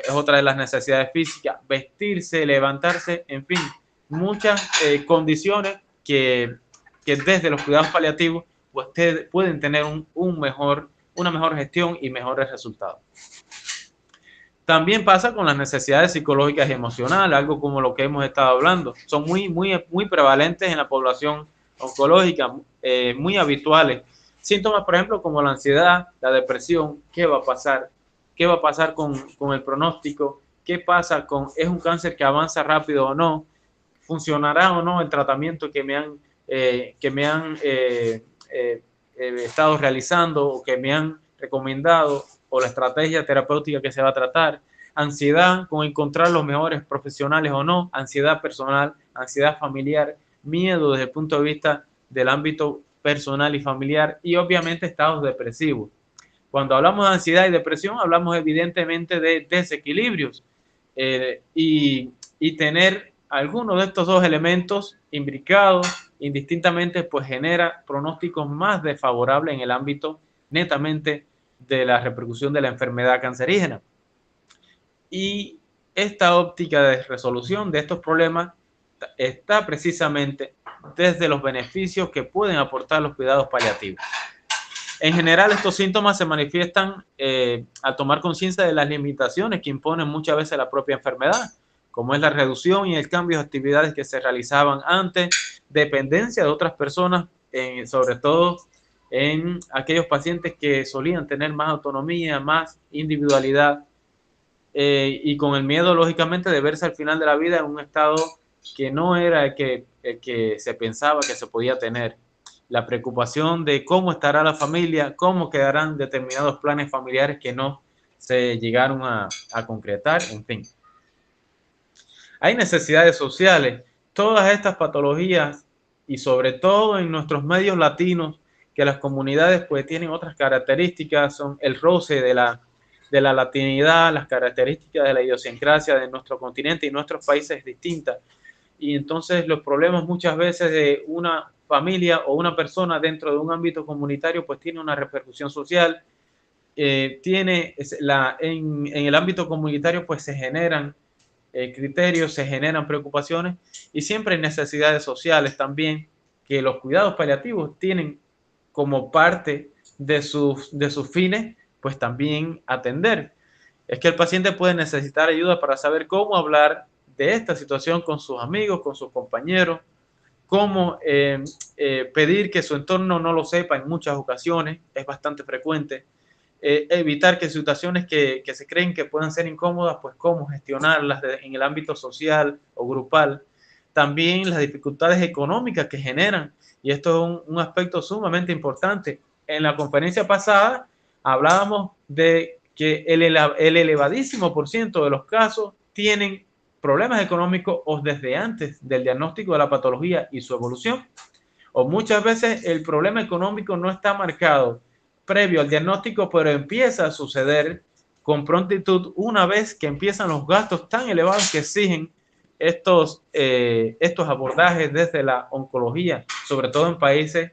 es otra de las necesidades físicas, vestirse, levantarse, en fin, muchas condiciones que desde los cuidados paliativos pues pueden tener una mejor gestión y mejores resultados. También pasa con las necesidades psicológicas y emocionales, algo como lo que hemos estado hablando. Son muy prevalentes en la población oncológica, muy habituales. Síntomas, por ejemplo, como la ansiedad, la depresión, ¿qué va a pasar? ¿Qué va a pasar con el pronóstico? ¿Qué pasa ¿es un cáncer que avanza rápido o no? ¿Funcionará o no el tratamiento que me han estado realizando o que me han recomendado, o la estrategia terapéutica que se va a tratar? Ansiedad con encontrar los mejores profesionales o no, ansiedad personal, ansiedad familiar, miedo desde el punto de vista del ámbito personal y familiar, y obviamente estados depresivos. Cuando hablamos de ansiedad y depresión, hablamos evidentemente de desequilibrios, y tener alguno de estos dos elementos imbricados indistintamente pues genera pronósticos más desfavorables en el ámbito netamente de la repercusión de la enfermedad cancerígena. Y esta óptica de resolución de estos problemas está precisamente desde los beneficios que pueden aportar los cuidados paliativos. En general, estos síntomas se manifiestan al tomar conciencia de las limitaciones que imponen muchas veces la propia enfermedad, como es la reducción y el cambio de actividades que se realizaban antes, dependencia de otras personas, sobre todo en aquellos pacientes que solían tener más autonomía, más individualidad, y con el miedo, lógicamente, de verse al final de la vida en un estado que no era el que se pensaba que se podía tener. La preocupación de cómo estará la familia, cómo quedarán determinados planes familiares que no se llegaron a concretar, en fin. Hay necesidades sociales. Todas estas patologías, y sobre todo en nuestros medios latinos, que las comunidades pues tienen otras características, son el roce de la latinidad, las características de la idiosincrasia de nuestro continente y nuestros países distintas. Y entonces los problemas muchas veces de una familia o una persona dentro de un ámbito comunitario pues tiene una repercusión social. En el ámbito comunitario pues se generan criterios, se generan preocupaciones, y siempre hay necesidades sociales también que los cuidados paliativos tienen como parte de sus fines, pues también atender. Es que el paciente puede necesitar ayuda para saber cómo hablar de esta situación con sus amigos, con sus compañeros, cómo pedir que su entorno no lo sepa en muchas ocasiones, es bastante frecuente, evitar que situaciones que se creen que puedan ser incómodas, pues cómo gestionarlas en el ámbito social o grupal. También las dificultades económicas que generan, y esto es un aspecto sumamente importante. En la conferencia pasada hablábamos de que el elevadísimo % de los casos tienen problemas económicos o desde antes del diagnóstico de la patología y su evolución, o muchas veces el problema económico no está marcado previo al diagnóstico, pero empieza a suceder con prontitud una vez que empiezan los gastos tan elevados que exigen estos abordajes desde la oncología, sobre todo en países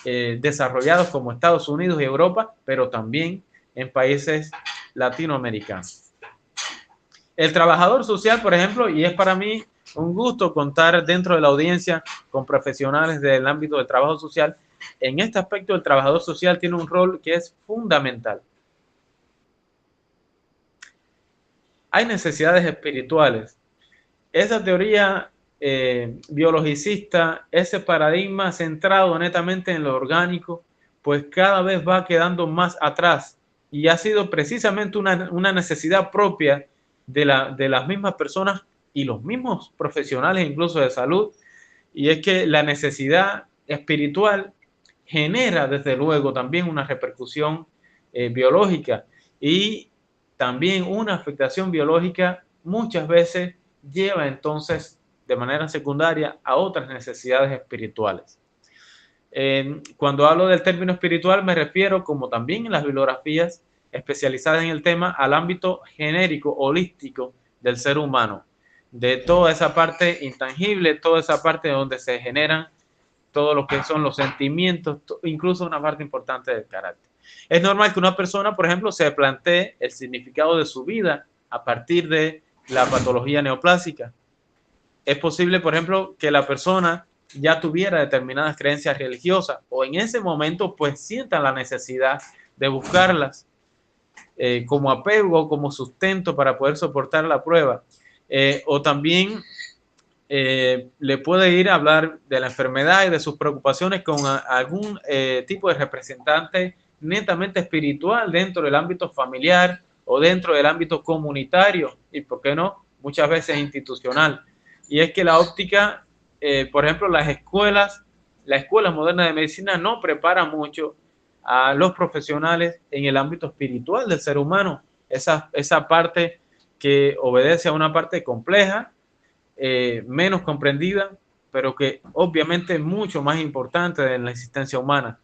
desarrollados como Estados Unidos y Europa, pero también en países latinoamericanos. El trabajador social, por ejemplo, y es para mí un gusto contar dentro de la audiencia con profesionales del ámbito del trabajo social. En este aspecto, el trabajador social tiene un rol que es fundamental. Hay necesidades espirituales. Esa teoría biologicista, ese paradigma centrado netamente en lo orgánico, pues cada vez va quedando más atrás y ha sido precisamente una necesidad propia de las mismas personas y los mismos profesionales incluso de salud, y es que la necesidad espiritual genera desde luego también una repercusión biológica, y también una afectación biológica muchas veces lleva entonces de manera secundaria a otras necesidades espirituales. Cuando hablo del término espiritual me refiero, como también en las bibliografías especializadas en el tema, al ámbito genérico, holístico del ser humano, de toda esa parte intangible, toda esa parte donde se generan todo lo que son los sentimientos, incluso una parte importante del carácter. Es normal que una persona, por ejemplo, se plantee el significado de su vida a partir de la patología neoplásica. Es posible, por ejemplo, que la persona ya tuviera determinadas creencias religiosas o en ese momento pues sientan la necesidad de buscarlas como apego, como sustento para poder soportar la prueba. O también le puede ir a hablar de la enfermedad y de sus preocupaciones con algún tipo de representante netamente espiritual dentro del ámbito familiar o dentro del ámbito comunitario y, ¿por qué no?, muchas veces institucional. Y es que la óptica, por ejemplo, la escuela moderna de medicina no prepara mucho a los profesionales en el ámbito espiritual del ser humano, esa parte que obedece a una parte compleja, menos comprendida, pero que obviamente es mucho más importante en la existencia humana.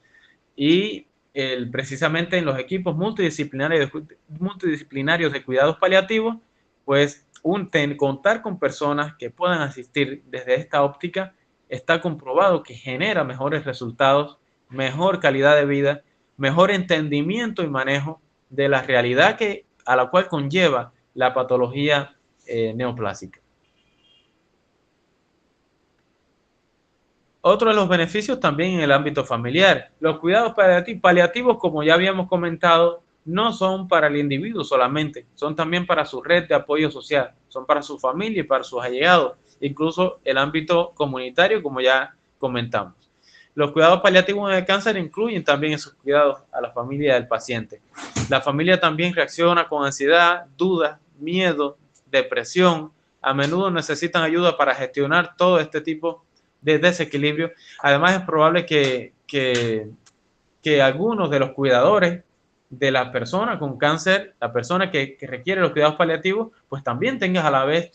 Y precisamente en los equipos multidisciplinarios de cuidados paliativos, pues contar con personas que puedan asistir desde esta óptica está comprobado que genera mejores resultados, mejor calidad de vida, mejor entendimiento y manejo de la realidad a la cual conlleva la patología neoplásica. Otro de los beneficios también en el ámbito familiar. Los cuidados paliativos, como ya habíamos comentado, no son para el individuo solamente, son también para su red de apoyo social, son para su familia y para sus allegados, incluso el ámbito comunitario, como ya comentamos. Los cuidados paliativos en el cáncer incluyen también esos cuidados a la familia del paciente. La familia también reacciona con ansiedad, dudas, miedo, depresión. A menudo necesitan ayuda para gestionar todo este tipo de desequilibrio. Además, es probable que algunos de los cuidadores de la persona con cáncer, la persona que requiere los cuidados paliativos, pues también tengan a la vez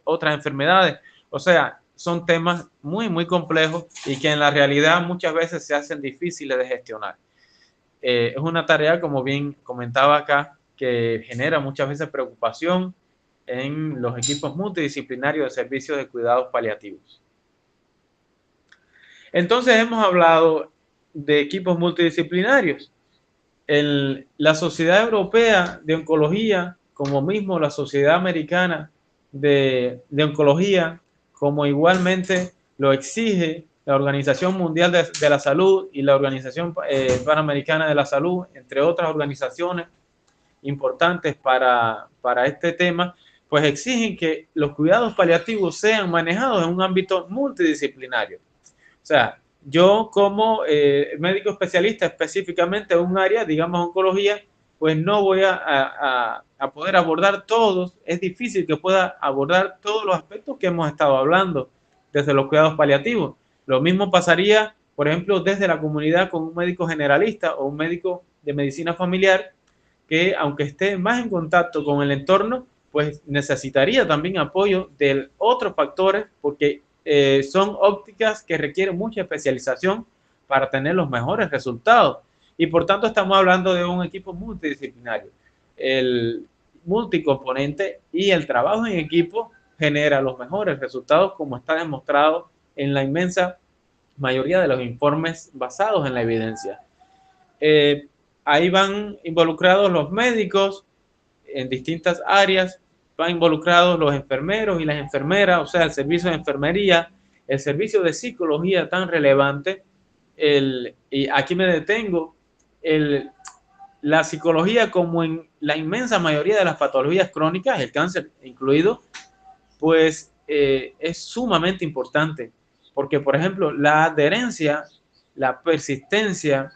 otras enfermedades. O sea, son temas muy, muy complejos y que en la realidad muchas veces se hacen difíciles de gestionar. Es una tarea, como bien comentaba acá, que genera muchas veces preocupación en los equipos multidisciplinarios de servicios de cuidados paliativos. Entonces hemos hablado de equipos multidisciplinarios. La Sociedad Europea de Oncología, como mismo la Sociedad Americana de Oncología, como igualmente lo exige la Organización Mundial de la Salud y la Organización Panamericana de la Salud, entre otras organizaciones importantes para este tema, pues exigen que los cuidados paliativos sean manejados en un ámbito multidisciplinario. O sea, yo como médico especialista específicamente en un área, digamos oncología, pues no voy a poder abordar todos, es difícil que pueda abordar todos los aspectos que hemos estado hablando desde los cuidados paliativos. Lo mismo pasaría, por ejemplo, desde la comunidad con un médico generalista o un médico de medicina familiar que, aunque esté más en contacto con el entorno, pues necesitaría también apoyo de otros factores porque son ópticas que requieren mucha especialización para tener los mejores resultados. Y por tanto estamos hablando de un equipo multidisciplinario. El multicomponente y el trabajo en equipo genera los mejores resultados, como está demostrado en la inmensa mayoría de los informes basados en la evidencia. Ahí van involucrados los médicos en distintas áreas, van involucrados los enfermeros y las enfermeras, o sea, el servicio de enfermería, el servicio de psicología tan relevante. Y aquí me detengo, la psicología, como en la inmensa mayoría de las patologías crónicas, el cáncer incluido, pues es sumamente importante, porque por ejemplo la adherencia, la persistencia,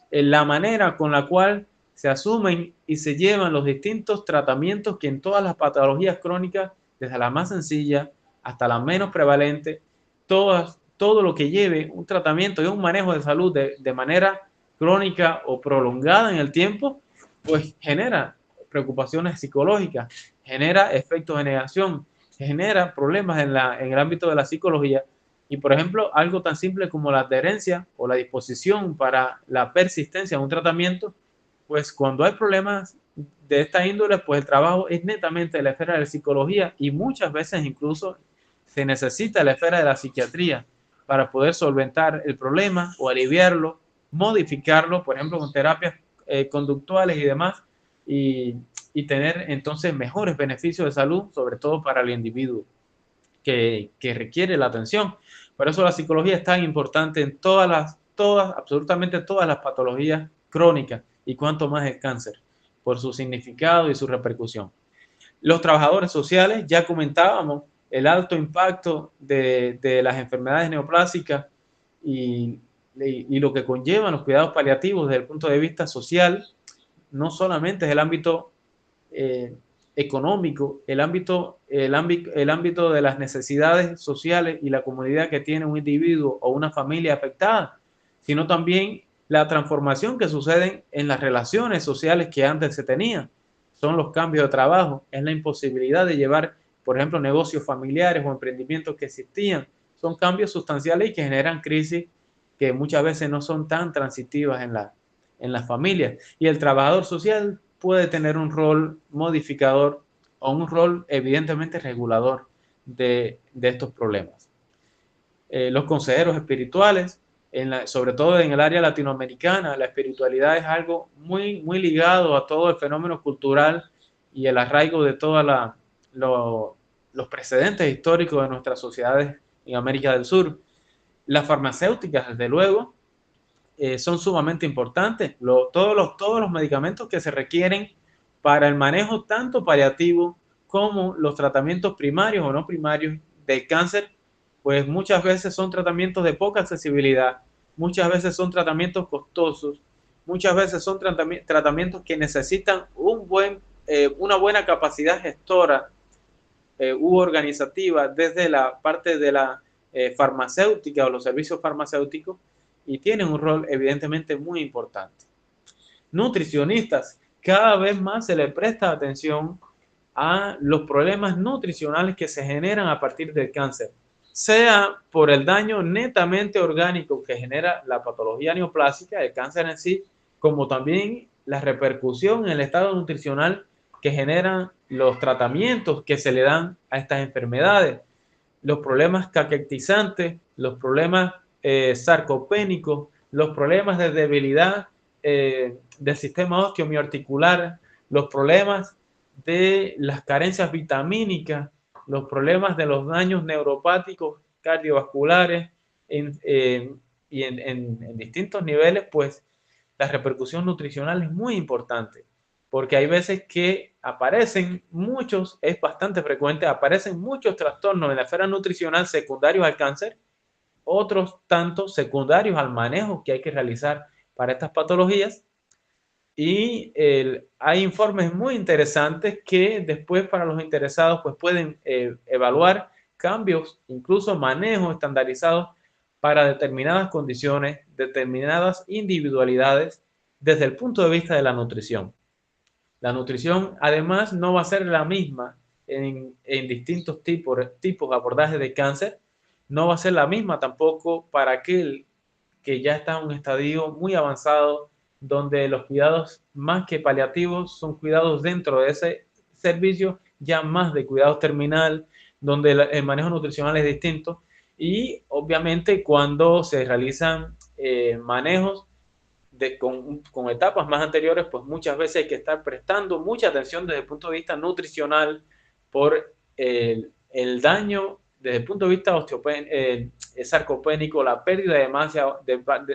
la manera con la cual se asumen y se llevan los distintos tratamientos que en todas las patologías crónicas, desde la más sencilla hasta la menos prevalente, todo lo que lleve un tratamiento y un manejo de salud de manera crónica o prolongada en el tiempo, pues genera preocupaciones psicológicas, genera efectos de negación, genera problemas en el ámbito de la psicología. Y, por ejemplo, algo tan simple como la adherencia o la disposición para la persistencia en un tratamiento, pues cuando hay problemas de esta índole, pues el trabajo es netamente de la esfera de la psicología y muchas veces incluso se necesita la esfera de la psiquiatría para poder solventar el problema o aliviarlo, modificarlo, por ejemplo, con terapias conductuales y demás, y tener entonces mejores beneficios de salud, sobre todo para el individuo que requiere la atención. Por eso la psicología es tan importante en absolutamente todas las patologías crónicas y cuanto más el cáncer, por su significado y su repercusión. Los trabajadores sociales, ya comentábamos el alto impacto de las enfermedades neoplásicas y lo que conllevan los cuidados paliativos desde el punto de vista social, no solamente es el ámbito económico, el ámbito de las necesidades sociales y la comunidad que tiene un individuo o una familia afectada, sino también la transformación que sucede en las relaciones sociales que antes se tenían. Son los cambios de trabajo, es la imposibilidad de llevar, por ejemplo, negocios familiares o emprendimientos que existían. Son cambios sustanciales y que generan crisis que muchas veces no son tan transitivas en las familias. Y el trabajador social puede tener un rol modificador o un rol evidentemente regulador de estos problemas. Los consejeros espirituales, sobre todo en el área latinoamericana, la espiritualidad es algo muy, muy ligado a todo el fenómeno cultural y el arraigo de todos los precedentes históricos de nuestras sociedades en América del Sur. Las farmacéuticas, desde luego, son sumamente importantes. Todos los medicamentos que se requieren para el manejo tanto paliativo como los tratamientos primarios o no primarios del cáncer, pues muchas veces son tratamientos de poca accesibilidad, muchas veces son tratamientos costosos, muchas veces son tratamientos que necesitan una buena capacidad gestora u organizativa desde la parte de la farmacéutica o los servicios farmacéuticos, y tienen un rol evidentemente muy importante. Nutricionistas, cada vez más se le presta atención a los problemas nutricionales que se generan a partir del cáncer, sea por el daño netamente orgánico que genera la patología neoplásica, el cáncer en sí, como también la repercusión en el estado nutricional que generan los tratamientos que se le dan a estas enfermedades, los problemas caquectizantes, los problemas sarcopénicos, los problemas de debilidad del sistema óseo mioarticular, los problemas de las carencias vitamínicas, los problemas de los daños neuropáticos cardiovasculares y en distintos niveles, pues la repercusión nutricional es muy importante. porque hay veces que aparecen muchos, es bastante frecuente, aparecen muchos trastornos en la esfera nutricional secundarios al cáncer, otros tantos secundarios al manejo que hay que realizar para estas patologías. Y hay informes muy interesantes que después para los interesados pues pueden evaluar cambios, incluso manejos estandarizados para determinadas condiciones, determinadas individualidades desde el punto de vista de la nutrición. La nutrición además no va a ser la misma en distintos tipos de abordaje de cáncer, no va a ser la misma tampoco para aquel que ya está en un estadio muy avanzado, donde los cuidados más que paliativos son cuidados dentro de ese servicio, ya más de cuidados terminal, donde el manejo nutricional es distinto. Y obviamente cuando se realizan manejos con etapas más anteriores, pues muchas veces hay que estar prestando mucha atención desde el punto de vista nutricional por el daño desde el punto de vista sarcopénico, la pérdida de masa,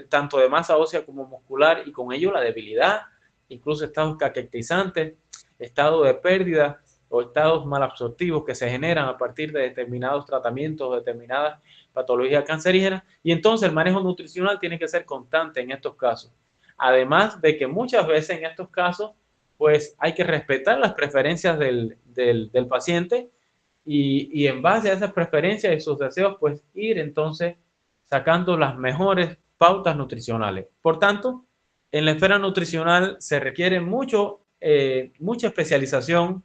tanto de masa ósea como muscular, y con ello la debilidad, incluso estados caquectizantes, estado de pérdida o estados malabsortivos que se generan a partir de determinados tratamientos, determinadas patologías cancerígenas. Y entonces el manejo nutricional tiene que ser constante en estos casos. Además de que muchas veces en estos casos, pues hay que respetar las preferencias del paciente y en base a esas preferencias y sus deseos, pues ir entonces sacando las mejores pautas nutricionales. Por tanto, en la esfera nutricional se requiere mucha especialización,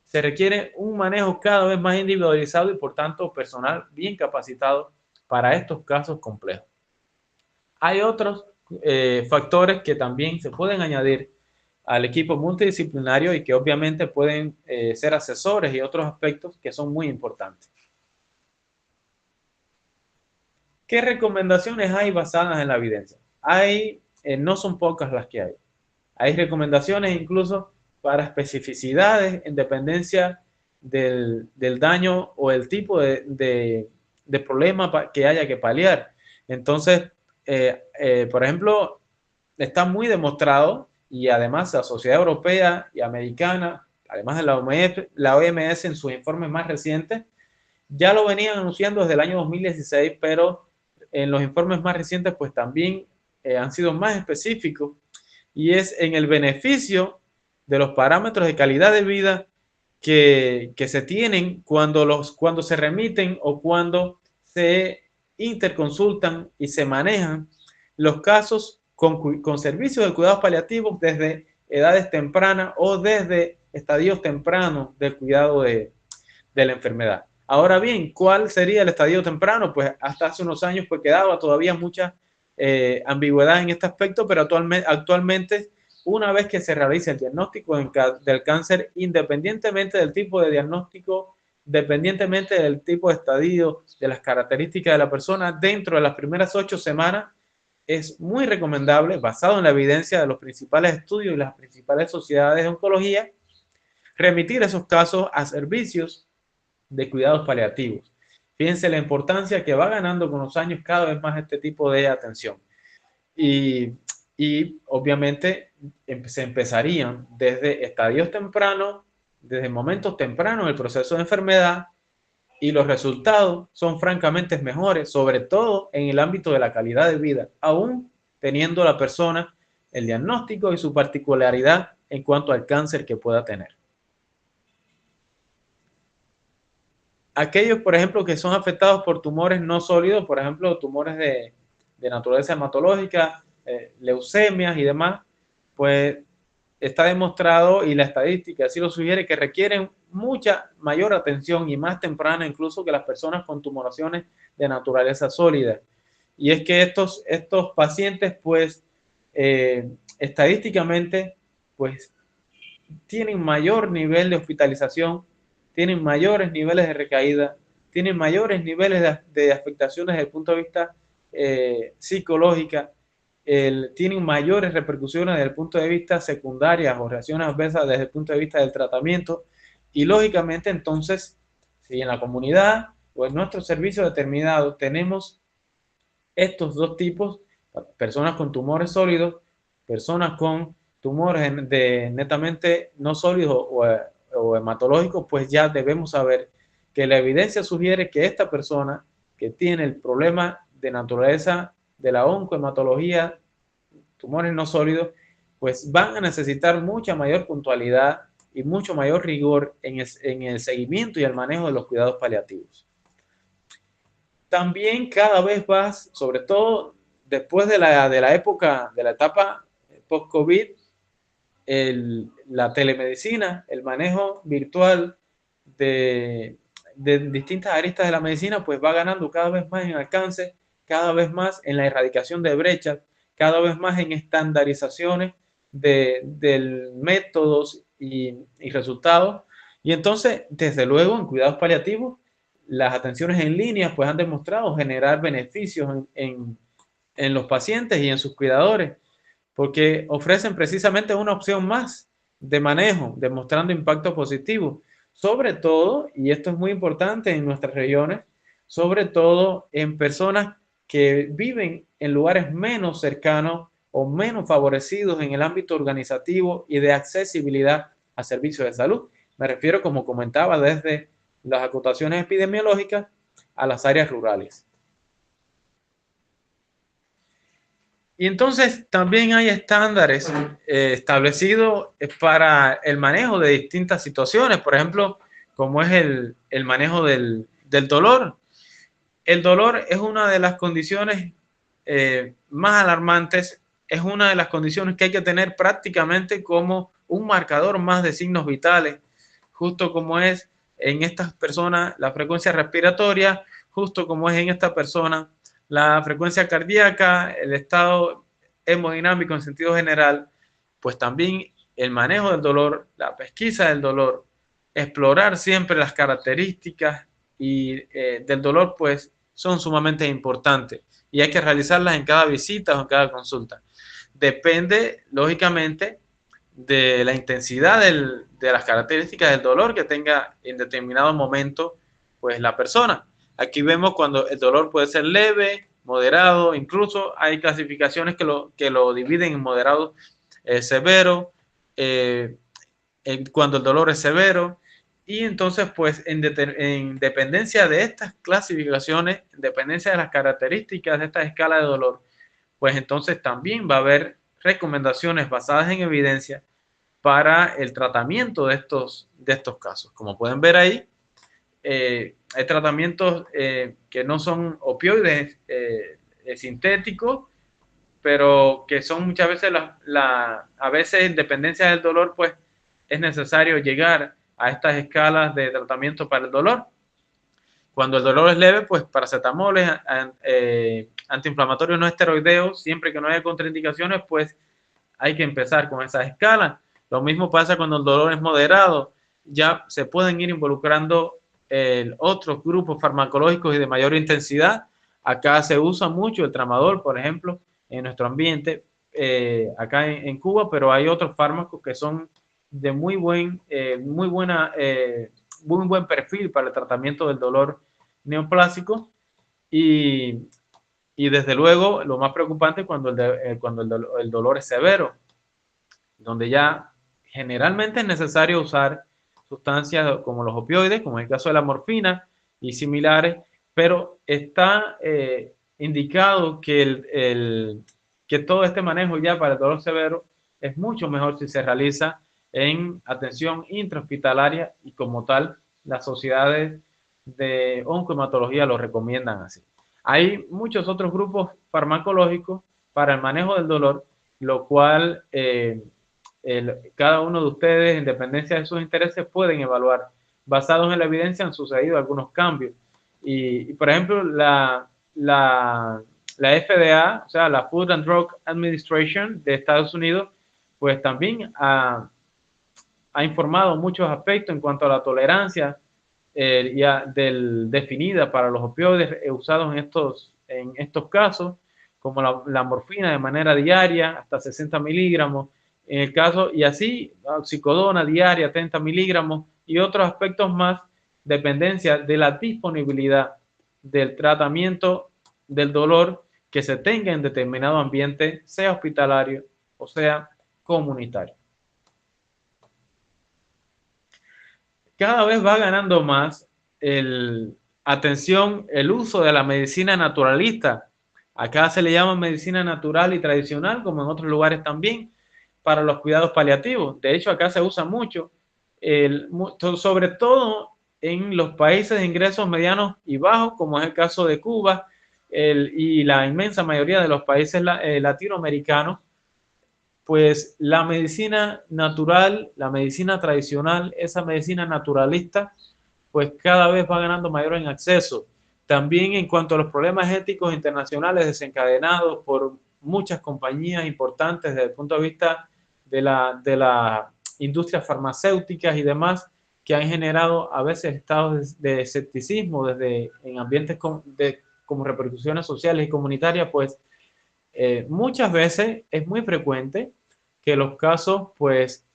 se requiere un manejo cada vez más individualizado y por tanto personal bien capacitado para estos casos complejos. Hay otros factores que también se pueden añadir al equipo multidisciplinario y que obviamente pueden ser asesores y otros aspectos que son muy importantes. ¿Qué recomendaciones hay basadas en la evidencia? No son pocas las que hay. Hay recomendaciones incluso para especificidades en dependencia del daño o el tipo de problema que haya que paliar. Entonces, por ejemplo, está muy demostrado, y además la Sociedad Europea y Americana, además de la OMS en sus informes más recientes, ya lo venían anunciando desde el año 2016, pero en los informes más recientes pues también han sido más específicos, y es en el beneficio de los parámetros de calidad de vida que se tienen cuando se remiten o cuando se interconsultan y se manejan los casos con servicios de cuidados paliativos desde edades tempranas o desde estadios tempranos del cuidado de la enfermedad. Ahora bien, ¿cuál sería el estadio temprano? Pues hasta hace unos años pues quedaba todavía mucha ambigüedad en este aspecto, pero actualmente una vez que se realiza el diagnóstico del cáncer, independientemente del tipo de diagnóstico, independientemente del tipo de estadio, de las características de la persona, dentro de las primeras 8 semanas, es muy recomendable, basado en la evidencia de los principales estudios y las principales sociedades de oncología, remitir esos casos a servicios de cuidados paliativos. Fíjense la importancia que va ganando con los años cada vez más este tipo de atención. Y obviamente se empezarían desde estadios tempranos, desde momentos tempranos del proceso de enfermedad, y los resultados son francamente mejores, sobre todo en el ámbito de la calidad de vida, aún teniendo la persona el diagnóstico y su particularidad en cuanto al cáncer que pueda tener. Aquellos, por ejemplo, que son afectados por tumores no sólidos, por ejemplo, tumores de naturaleza hematológica, leucemias y demás, pues está demostrado, y la estadística así lo sugiere, que requieren mucha mayor atención y más temprana incluso que las personas con tumoraciones de naturaleza sólida. Y es que estos pacientes, pues, estadísticamente, pues, tienen mayor nivel de hospitalización, tienen mayores niveles de recaída, tienen mayores niveles de afectaciones desde el punto de vista psicológica, tienen mayores repercusiones desde el punto de vista secundarias o reacciones adversas desde el punto de vista del tratamiento. Y lógicamente entonces, si en la comunidad o en nuestro servicio determinado tenemos estos dos tipos, personas con tumores sólidos, personas con tumores netamente no sólidos o hematológicos, pues ya debemos saber que la evidencia sugiere que esta persona que tiene el problema de naturaleza de la oncohematología, tumores no sólidos, pues van a necesitar mucha mayor puntualidad y mucho mayor rigor en el seguimiento y el manejo de los cuidados paliativos. También cada vez más, sobre todo después de la época, de la etapa post-COVID, la telemedicina, el manejo virtual de distintas aristas de la medicina, pues va ganando cada vez más en alcance, cada vez más en la erradicación de brechas, cada vez más en estandarizaciones de métodos y resultados. Y entonces, desde luego, en cuidados paliativos, las atenciones en línea pues han demostrado generar beneficios en los pacientes y en sus cuidadores, porque ofrecen precisamente una opción más de manejo, demostrando impacto positivo, sobre todo, y esto es muy importante en nuestras regiones, sobre todo en personas que viven en lugares menos cercanos o menos favorecidos en el ámbito organizativo y de accesibilidad a servicios de salud. Me refiero, como comentaba, desde las acotaciones epidemiológicas a las áreas rurales. Y entonces también hay estándares establecidos para el manejo de distintas situaciones, por ejemplo, como es el manejo del dolor. El dolor es una de las condiciones más alarmantes, es una de las condiciones que hay que tener prácticamente como un marcador más de signos vitales, justo como es en estas personas la frecuencia respiratoria, justo como es en esta persona la frecuencia cardíaca, el estado hemodinámico en sentido general, pues también el manejo del dolor, la pesquisa del dolor, explorar siempre las características del dolor, pues son sumamente importantes y hay que realizarlas en cada visita o en cada consulta. Depende, lógicamente, de la intensidad de las características del dolor que tenga en determinado momento, pues la persona. Aquí vemos cuando el dolor puede ser leve, moderado, incluso hay clasificaciones que lo dividen en moderado, severo, cuando el dolor es severo. Y entonces, pues, en dependencia de estas clasificaciones, en dependencia de las características de esta escala de dolor, pues entonces también va a haber recomendaciones basadas en evidencia para el tratamiento de estos casos. Como pueden ver ahí, hay tratamientos que no son opioides sintéticos, pero que son muchas veces a veces en dependencia del dolor, pues es necesario llegar a estas escalas de tratamiento para el dolor. Cuando el dolor es leve, pues paracetamol, antiinflamatorios no esteroideos, siempre que no haya contraindicaciones, pues hay que empezar con esas escalas. Lo mismo pasa cuando el dolor es moderado, ya se pueden ir involucrando otros grupos farmacológicos y de mayor intensidad. Acá se usa mucho el tramadol, por ejemplo, en nuestro ambiente, acá en Cuba, pero hay otros fármacos que son de muy buen perfil para el tratamiento del dolor neoplásico y desde luego lo más preocupante cuando el dolor es severo, donde ya generalmente es necesario usar sustancias como los opioides, como en el caso de la morfina y similares, pero está indicado que todo este manejo ya para el dolor severo es mucho mejor si se realiza en atención intrahospitalaria y como tal las sociedades de oncohematología lo recomiendan así. Hay muchos otros grupos farmacológicos para el manejo del dolor, lo cual cada uno de ustedes, en dependencia de sus intereses, pueden evaluar. Basados en la evidencia han sucedido algunos cambios. Y por ejemplo, la FDA, o sea, la Food and Drug Administration de Estados Unidos, pues también ha informado muchos aspectos en cuanto a la tolerancia definida para los opioides usados en estos casos, como la morfina de manera diaria, hasta 60 miligramos, en el caso, y así, oxicodona diaria, 30 miligramos, y otros aspectos más, dependencia de la disponibilidad del tratamiento del dolor que se tenga en determinado ambiente, sea hospitalario o sea comunitario. Cada vez va ganando más el uso de la medicina naturalista. Acá se le llama medicina natural y tradicional, como en otros lugares también, para los cuidados paliativos. De hecho, acá se usa mucho, sobre todo en los países de ingresos medianos y bajos, como es el caso de Cuba y la inmensa mayoría de los países latinoamericanos. Pues la medicina natural, la medicina tradicional, esa medicina naturalista, pues cada vez va ganando mayor en acceso. También en cuanto a los problemas éticos internacionales desencadenados por muchas compañías importantes desde el punto de vista de la industria farmacéuticas y demás, que han generado a veces estados de escepticismo en ambientes como repercusiones sociales y comunitarias, pues muchas veces es muy frecuente que los casos pues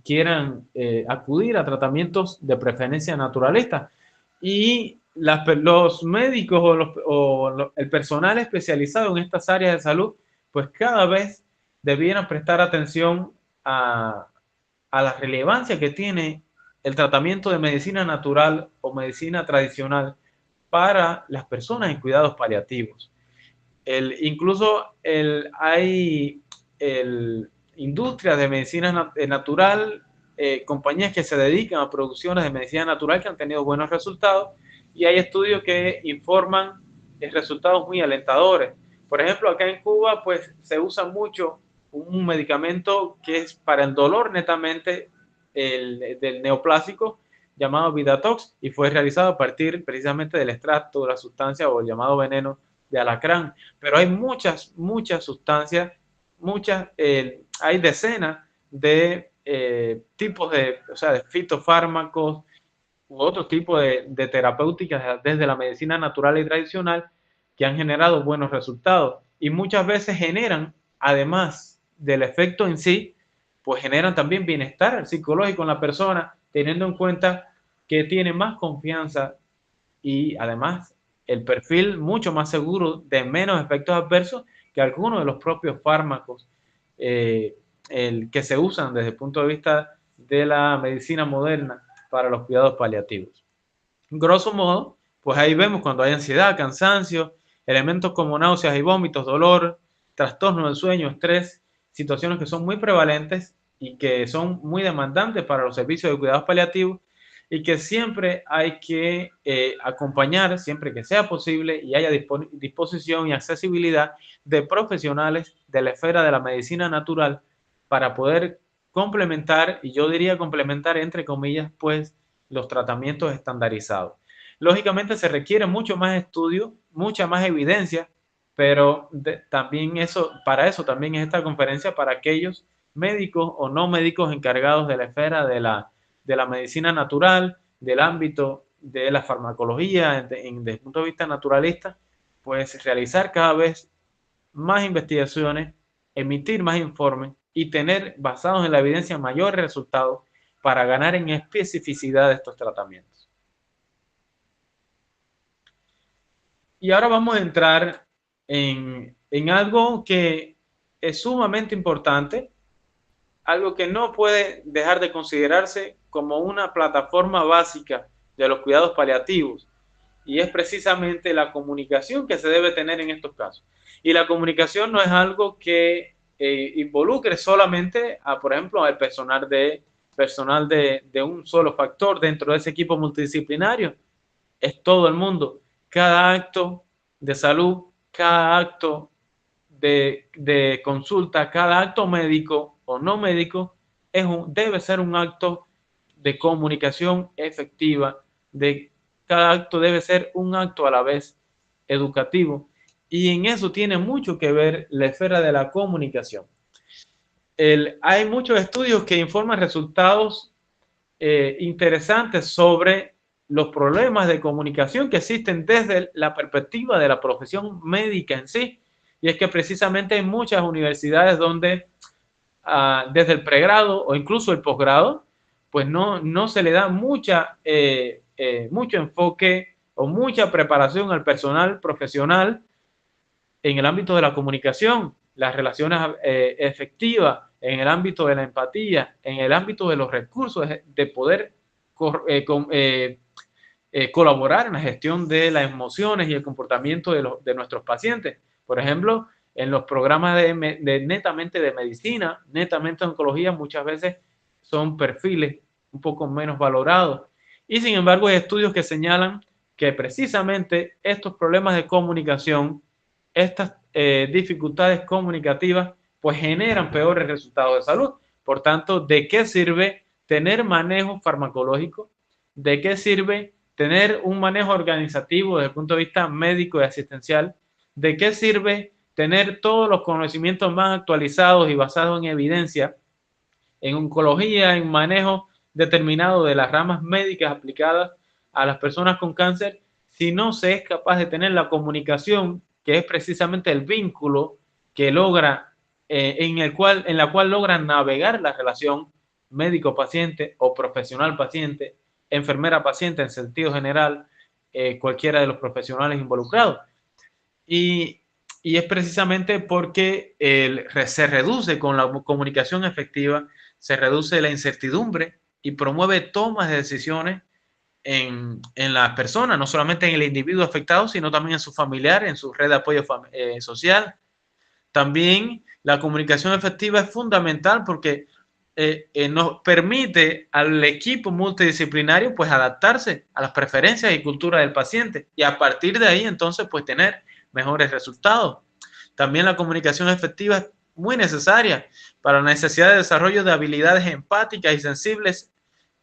quieran acudir a tratamientos de preferencia naturalista, y los médicos el personal especializado en estas áreas de salud pues cada vez debieran prestar atención a la relevancia que tiene el tratamiento de medicina natural o medicina tradicional para las personas en cuidados paliativos. Incluso hay industrias de medicina natural, compañías que se dedican a producciones de medicina natural que han tenido buenos resultados, y hay estudios que informan resultados muy alentadores. Por ejemplo, acá en Cuba pues se usa mucho un medicamento que es para el dolor netamente del neoplásico, llamado Vidatox, y fue realizado a partir precisamente del extracto de la sustancia o el llamado veneno de alacrán. Pero hay muchas sustancias, hay decenas de tipos de fitofármacos u otros tipos de terapéuticas desde la medicina natural y tradicional que han generado buenos resultados, y muchas veces generan, además del efecto en sí, pues generan también bienestar psicológico en la persona, teniendo en cuenta que tiene más confianza y además el perfil mucho más seguro de menos efectos adversos que algunos de los propios fármacos que se usan desde el punto de vista de la medicina moderna para los cuidados paliativos. Grosso modo, pues ahí vemos cuando hay ansiedad, cansancio, elementos como náuseas y vómitos, dolor, trastorno del sueño, estrés, situaciones que son muy prevalentes y que son muy demandantes para los servicios de cuidados paliativos, y que siempre hay que acompañar, siempre que sea posible y haya disposición y accesibilidad de profesionales de la esfera de la medicina natural para poder complementar, y yo diría complementar entre comillas, pues los tratamientos estandarizados. Lógicamente se requiere mucho más estudio, mucha más evidencia, pero también para eso también es esta conferencia, para aquellos médicos o no médicos encargados de la esfera de la medicina natural, del ámbito de la farmacología desde el punto de vista naturalista, pues realizar cada vez más investigaciones, emitir más informes y tener, basados en la evidencia, mayores resultados para ganar en especificidad de estos tratamientos. Y ahora vamos a entrar en algo que es sumamente importante, algo que no puede dejar de considerarse como una plataforma básica de los cuidados paliativos, y es precisamente la comunicación que se debe tener en estos casos. Y la comunicación no es algo que involucre solamente por ejemplo, al personal de un solo factor dentro de ese equipo multidisciplinario. Es todo el mundo. Cada acto de salud, cada acto de consulta, cada acto médico o no médico debe ser un acto de comunicación efectiva. Cada acto debe ser un acto a la vez educativo, y en eso tiene mucho que ver la esfera de la comunicación. Hay muchos estudios que informan resultados interesantes sobre los problemas de comunicación que existen desde la perspectiva de la profesión médica en sí, y es que precisamente hay muchas universidades donde desde el pregrado o incluso el posgrado, pues no se le da mucho enfoque o mucha preparación al personal profesional en el ámbito de la comunicación, las relaciones efectivas, en el ámbito de la empatía, en el ámbito de los recursos, de poder colaborar en la gestión de las emociones y el comportamiento de nuestros pacientes. Por ejemplo, en los programas netamente de medicina, netamente de oncología, muchas veces son perfiles un poco menos valorados. Y sin embargo, hay estudios que señalan que precisamente estos problemas de comunicación, estas dificultades comunicativas, pues generan peores resultados de salud. Por tanto, ¿de qué sirve tener manejo farmacológico? ¿De qué sirve tener un manejo organizativo desde el punto de vista médico y asistencial? ¿De qué sirve tener todos los conocimientos más actualizados y basados en evidencia, en oncología, en manejo determinado de las ramas médicas aplicadas a las personas con cáncer, si no se es capaz de tener la comunicación, que es precisamente el vínculo que logra, en la cual logran navegar la relación médico-paciente o profesional-paciente, enfermera-paciente en sentido general, cualquiera de los profesionales involucrados. Y es precisamente porque se reduce con la comunicación efectiva, se reduce la incertidumbre y promueve tomas de decisiones en las personas, no solamente en el individuo afectado, sino también en su familiar, en su red de apoyo social. También la comunicación efectiva es fundamental porque nos permite al equipo multidisciplinario pues adaptarse a las preferencias y cultura del paciente y a partir de ahí entonces pues tener mejores resultados. También la comunicación efectiva es muy necesaria para la necesidad de desarrollo de habilidades empáticas y sensibles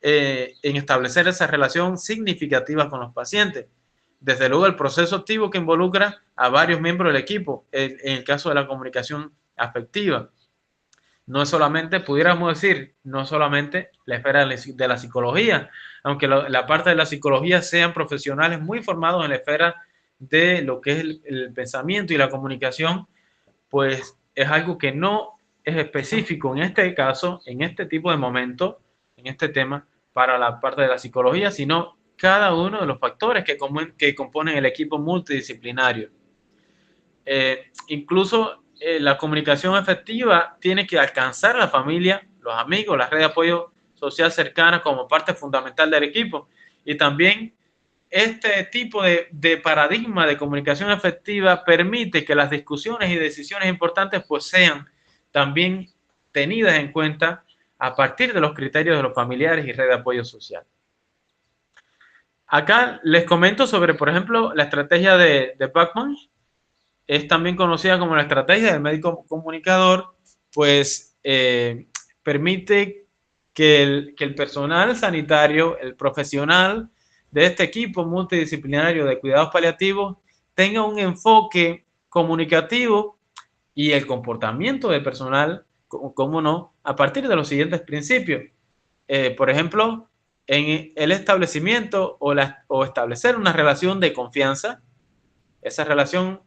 en establecer esa relación significativa con los pacientes. Desde luego el proceso activo que involucra a varios miembros del equipo, en el caso de la comunicación afectiva. No es solamente, pudiéramos decir, no solamente la esfera de la psicología, aunque la parte de la psicología sean profesionales muy formados en la esfera de lo que es el pensamiento y la comunicación, pues es algo que no es específico en este caso, en este tipo de momento, en este tema, para la parte de la psicología, sino cada uno de los factores que componen el equipo multidisciplinario. Incluso la comunicación efectiva tiene que alcanzar a la familia, los amigos, la red de apoyo social cercana como parte fundamental del equipo. Y también este tipo de paradigma de comunicación efectiva permite que las discusiones y decisiones importantes pues sean también tenidas en cuenta a partir de los criterios de los familiares y red de apoyo social. Acá les comento sobre, por ejemplo, la estrategia de Bachman. Es también conocida como la estrategia del médico comunicador, pues permite que el personal sanitario, el profesional de este equipo multidisciplinario de cuidados paliativos tenga un enfoque comunicativo y el comportamiento del personal, cómo no, a partir de los siguientes principios. Por ejemplo, en el establecimiento o establecer una relación de confianza, esa relación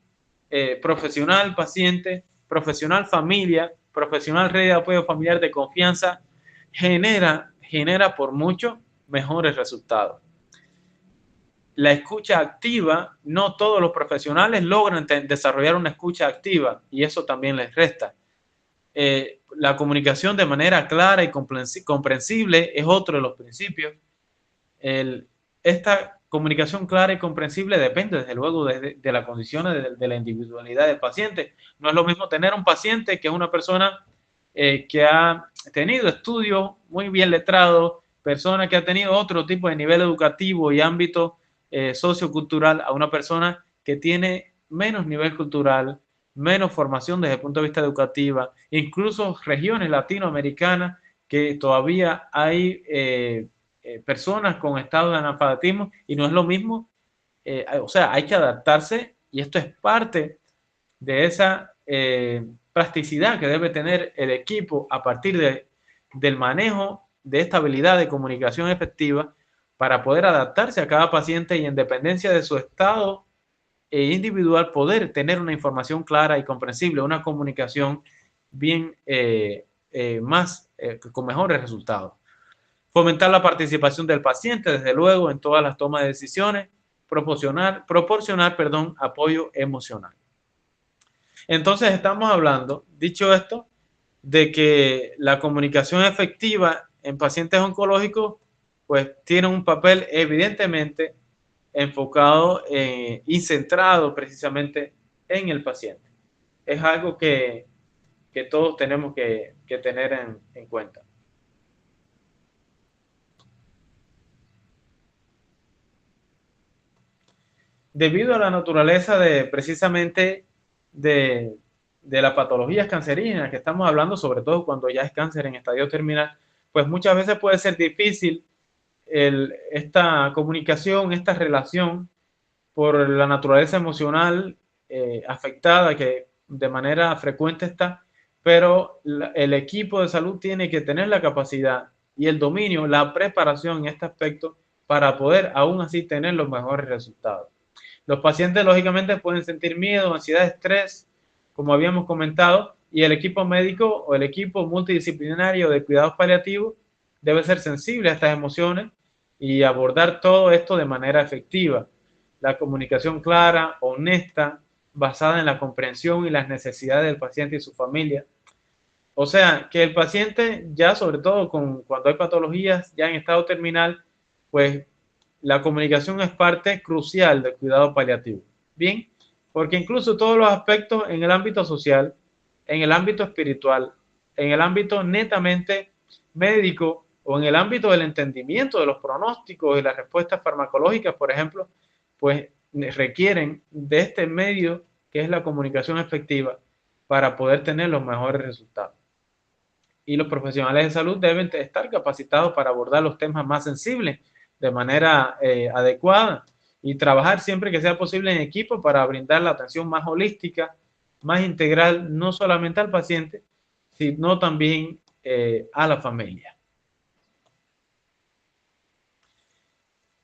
profesional-paciente, profesional-familia, profesional-red de apoyo familiar de confianza, genera por mucho mejores resultados. La escucha activa, no todos los profesionales logran desarrollar una escucha activa y eso también les resta. La comunicación de manera clara y comprensible es otro de los principios. Esta comunicación clara y comprensible depende, desde luego, de las condiciones de la individualidad del paciente. No es lo mismo tener un paciente que es una persona que ha tenido estudios muy bien letrado, persona que ha tenido otro tipo de nivel educativo y ámbito sociocultural, a una persona que tiene menos nivel cultural, menos formación desde el punto de vista educativa, incluso regiones latinoamericanas que todavía hay personas con estado de analfabetismo y no es lo mismo, o sea, hay que adaptarse y esto es parte de esa plasticidad que debe tener el equipo a partir del manejo de esta habilidad de comunicación efectiva para poder adaptarse a cada paciente y en dependencia de su estado individual poder tener una información clara y comprensible, una comunicación bien con mejores resultados. Fomentar la participación del paciente, desde luego, en todas las tomas de decisiones, proporcionar apoyo emocional. Entonces estamos hablando, dicho esto, de que la comunicación efectiva en pacientes oncológicos pues tiene un papel evidentemente enfocado y centrado precisamente en el paciente. Es algo que todos tenemos que tener en cuenta. Debido a la naturaleza de precisamente de las patologías cancerígenas que estamos hablando, sobre todo cuando ya es cáncer en estadio terminal, pues muchas veces puede ser difícil esta comunicación, esta relación por la naturaleza emocional afectada que de manera frecuente está, pero el equipo de salud tiene que tener la capacidad y el dominio, la preparación en este aspecto para poder aún así tener los mejores resultados. Los pacientes lógicamente pueden sentir miedo, ansiedad, estrés, como habíamos comentado, y el equipo médico o el equipo multidisciplinario de cuidados paliativos debe ser sensible a estas emociones y abordar todo esto de manera efectiva. La comunicación clara, honesta, basada en la comprensión y las necesidades del paciente y su familia. O sea, que el paciente ya, sobre todo cuando hay patologías ya en estado terminal, pues la comunicación es parte crucial del cuidado paliativo. Bien, porque incluso todos los aspectos en el ámbito social, en el ámbito espiritual, en el ámbito netamente médico o en el ámbito del entendimiento de los pronósticos y las respuestas farmacológicas, por ejemplo, pues requieren de este medio que es la comunicación efectiva para poder tener los mejores resultados. Y los profesionales de salud deben estar capacitados para abordar los temas más sensibles de manera adecuada y trabajar siempre que sea posible en equipo para brindar la atención más holística, más integral, no solamente al paciente, sino también a la familia.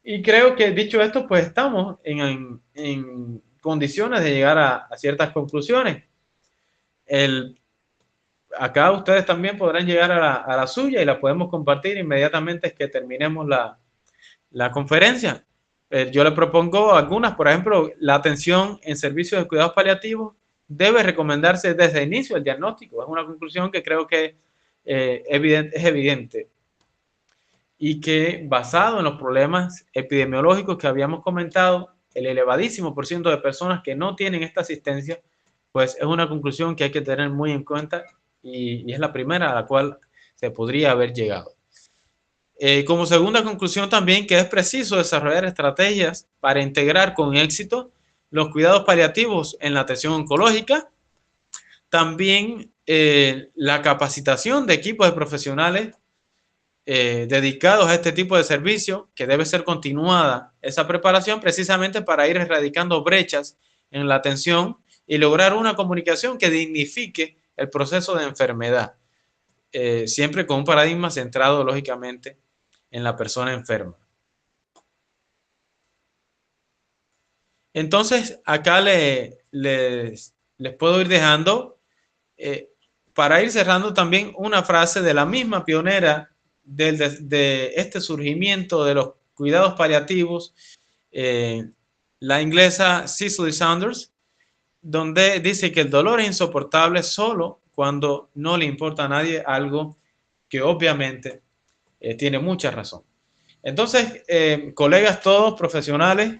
Y creo que dicho esto, pues estamos en condiciones de llegar a ciertas conclusiones. Acá ustedes también podrán llegar a la suya y la podemos compartir inmediatamente que terminemos la conferencia. Yo le propongo algunas, por ejemplo, la atención en servicios de cuidados paliativos debe recomendarse desde el inicio del diagnóstico. Es una conclusión que creo que es evidente y que basado en los problemas epidemiológicos que habíamos comentado, el elevadísimo % de personas que no tienen esta asistencia, pues es una conclusión que hay que tener muy en cuenta y es la primera a la cual se podría haber llegado. Como segunda conclusión también que es preciso desarrollar estrategias para integrar con éxito los cuidados paliativos en la atención oncológica. También la capacitación de equipos de profesionales dedicados a este tipo de servicio, que debe ser continuada esa preparación precisamente para ir erradicando brechas en la atención y lograr una comunicación que dignifique el proceso de enfermedad, siempre con un paradigma centrado lógicamente en la persona enferma. Entonces, acá les puedo ir dejando, para ir cerrando también una frase de la misma pionera de este surgimiento de los cuidados paliativos, la inglesa Cicely Saunders, donde dice que el dolor es insoportable solo cuando no le importa a nadie, algo que obviamente tiene mucha razón. Entonces, colegas todos, profesionales,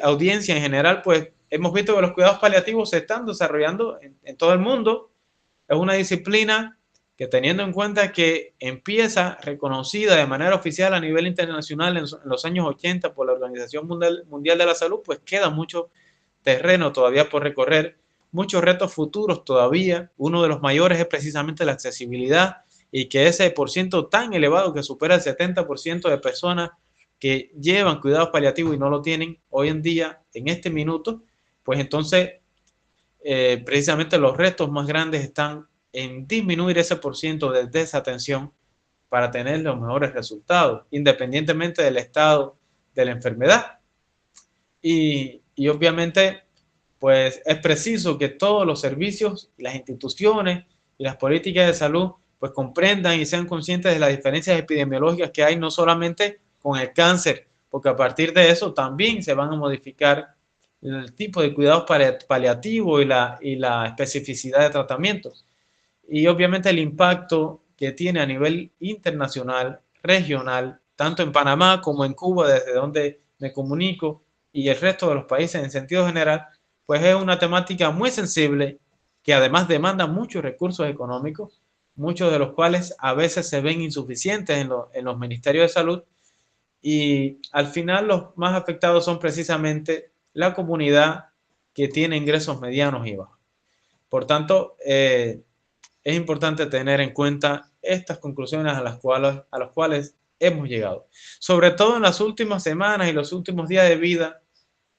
audiencia en general, pues hemos visto que los cuidados paliativos se están desarrollando en todo el mundo. Es una disciplina que, teniendo en cuenta que empieza reconocida de manera oficial a nivel internacional en los años 80 por la Organización Mundial de la Salud, pues queda mucho terreno todavía por recorrer, muchos retos futuros todavía. Uno de los mayores es precisamente la accesibilidad, y que ese % tan elevado que supera el 70% de personas que llevan cuidados paliativos y no lo tienen hoy en día, en este minuto, pues entonces precisamente los retos más grandes están en disminuir ese % de desatención para tener los mejores resultados, independientemente del estado de la enfermedad. Y obviamente, pues es preciso que todos los servicios, las instituciones y las políticas de salud pues comprendan y sean conscientes de las diferencias epidemiológicas que hay, no solamente con el cáncer, porque a partir de eso también se van a modificar el tipo de cuidados paliativos y la especificidad de tratamientos. y obviamente el impacto que tiene a nivel internacional, regional, tanto en Panamá como en Cuba, desde donde me comunico, y el resto de los países en sentido general, pues es una temática muy sensible que además demanda muchos recursos económicos, muchos de los cuales a veces se ven insuficientes en los ministerios de salud, y al final los más afectados son precisamente la comunidad que tiene ingresos medianos y bajos. Por tanto, es importante tener en cuenta estas conclusiones a las cuales hemos llegado. Sobre todo en las últimas semanas y los últimos días de vida,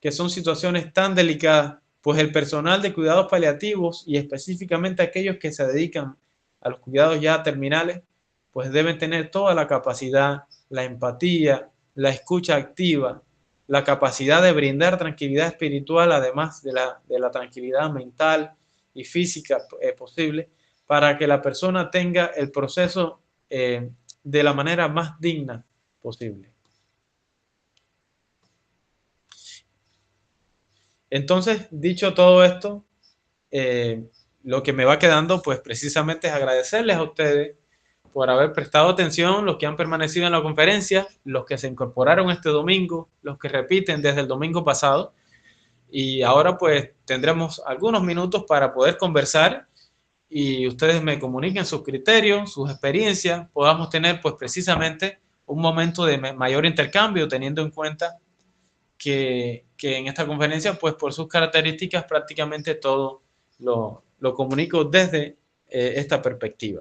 que son situaciones tan delicadas, pues el personal de cuidados paliativos y específicamente aquellos que se dedican a los cuidados ya terminales, pues deben tener toda la capacidad, la empatía, la escucha activa, la capacidad de brindar tranquilidad espiritual, además de la tranquilidad mental y física posible, para que la persona tenga el proceso de la manera más digna posible. Entonces, dicho todo esto, lo que me va quedando, pues precisamente es agradecerles a ustedes por haber prestado atención, los que han permanecido en la conferencia, los que se incorporaron este domingo, los que repiten desde el domingo pasado. Y ahora pues tendremos algunos minutos para poder conversar y ustedes me comuniquen sus criterios, sus experiencias, podamos tener pues precisamente un momento de mayor intercambio, teniendo en cuenta que en esta conferencia pues por sus características prácticamente todo lo comunico desde esta perspectiva.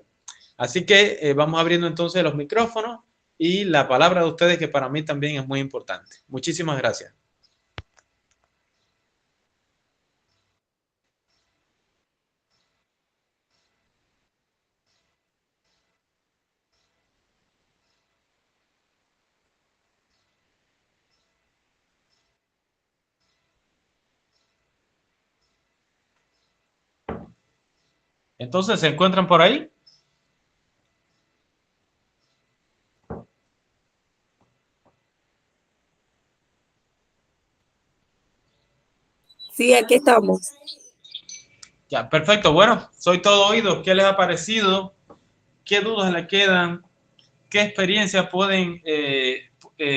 Así que vamos abriendo entonces los micrófonos y la palabra de ustedes, que para mí también es muy importante. Muchísimas gracias. Entonces, ¿se encuentran por ahí? Sí, aquí estamos. Ya, perfecto. Bueno, soy todo oído. ¿Qué les ha parecido? ¿Qué dudas le quedan? ¿Qué experiencias pueden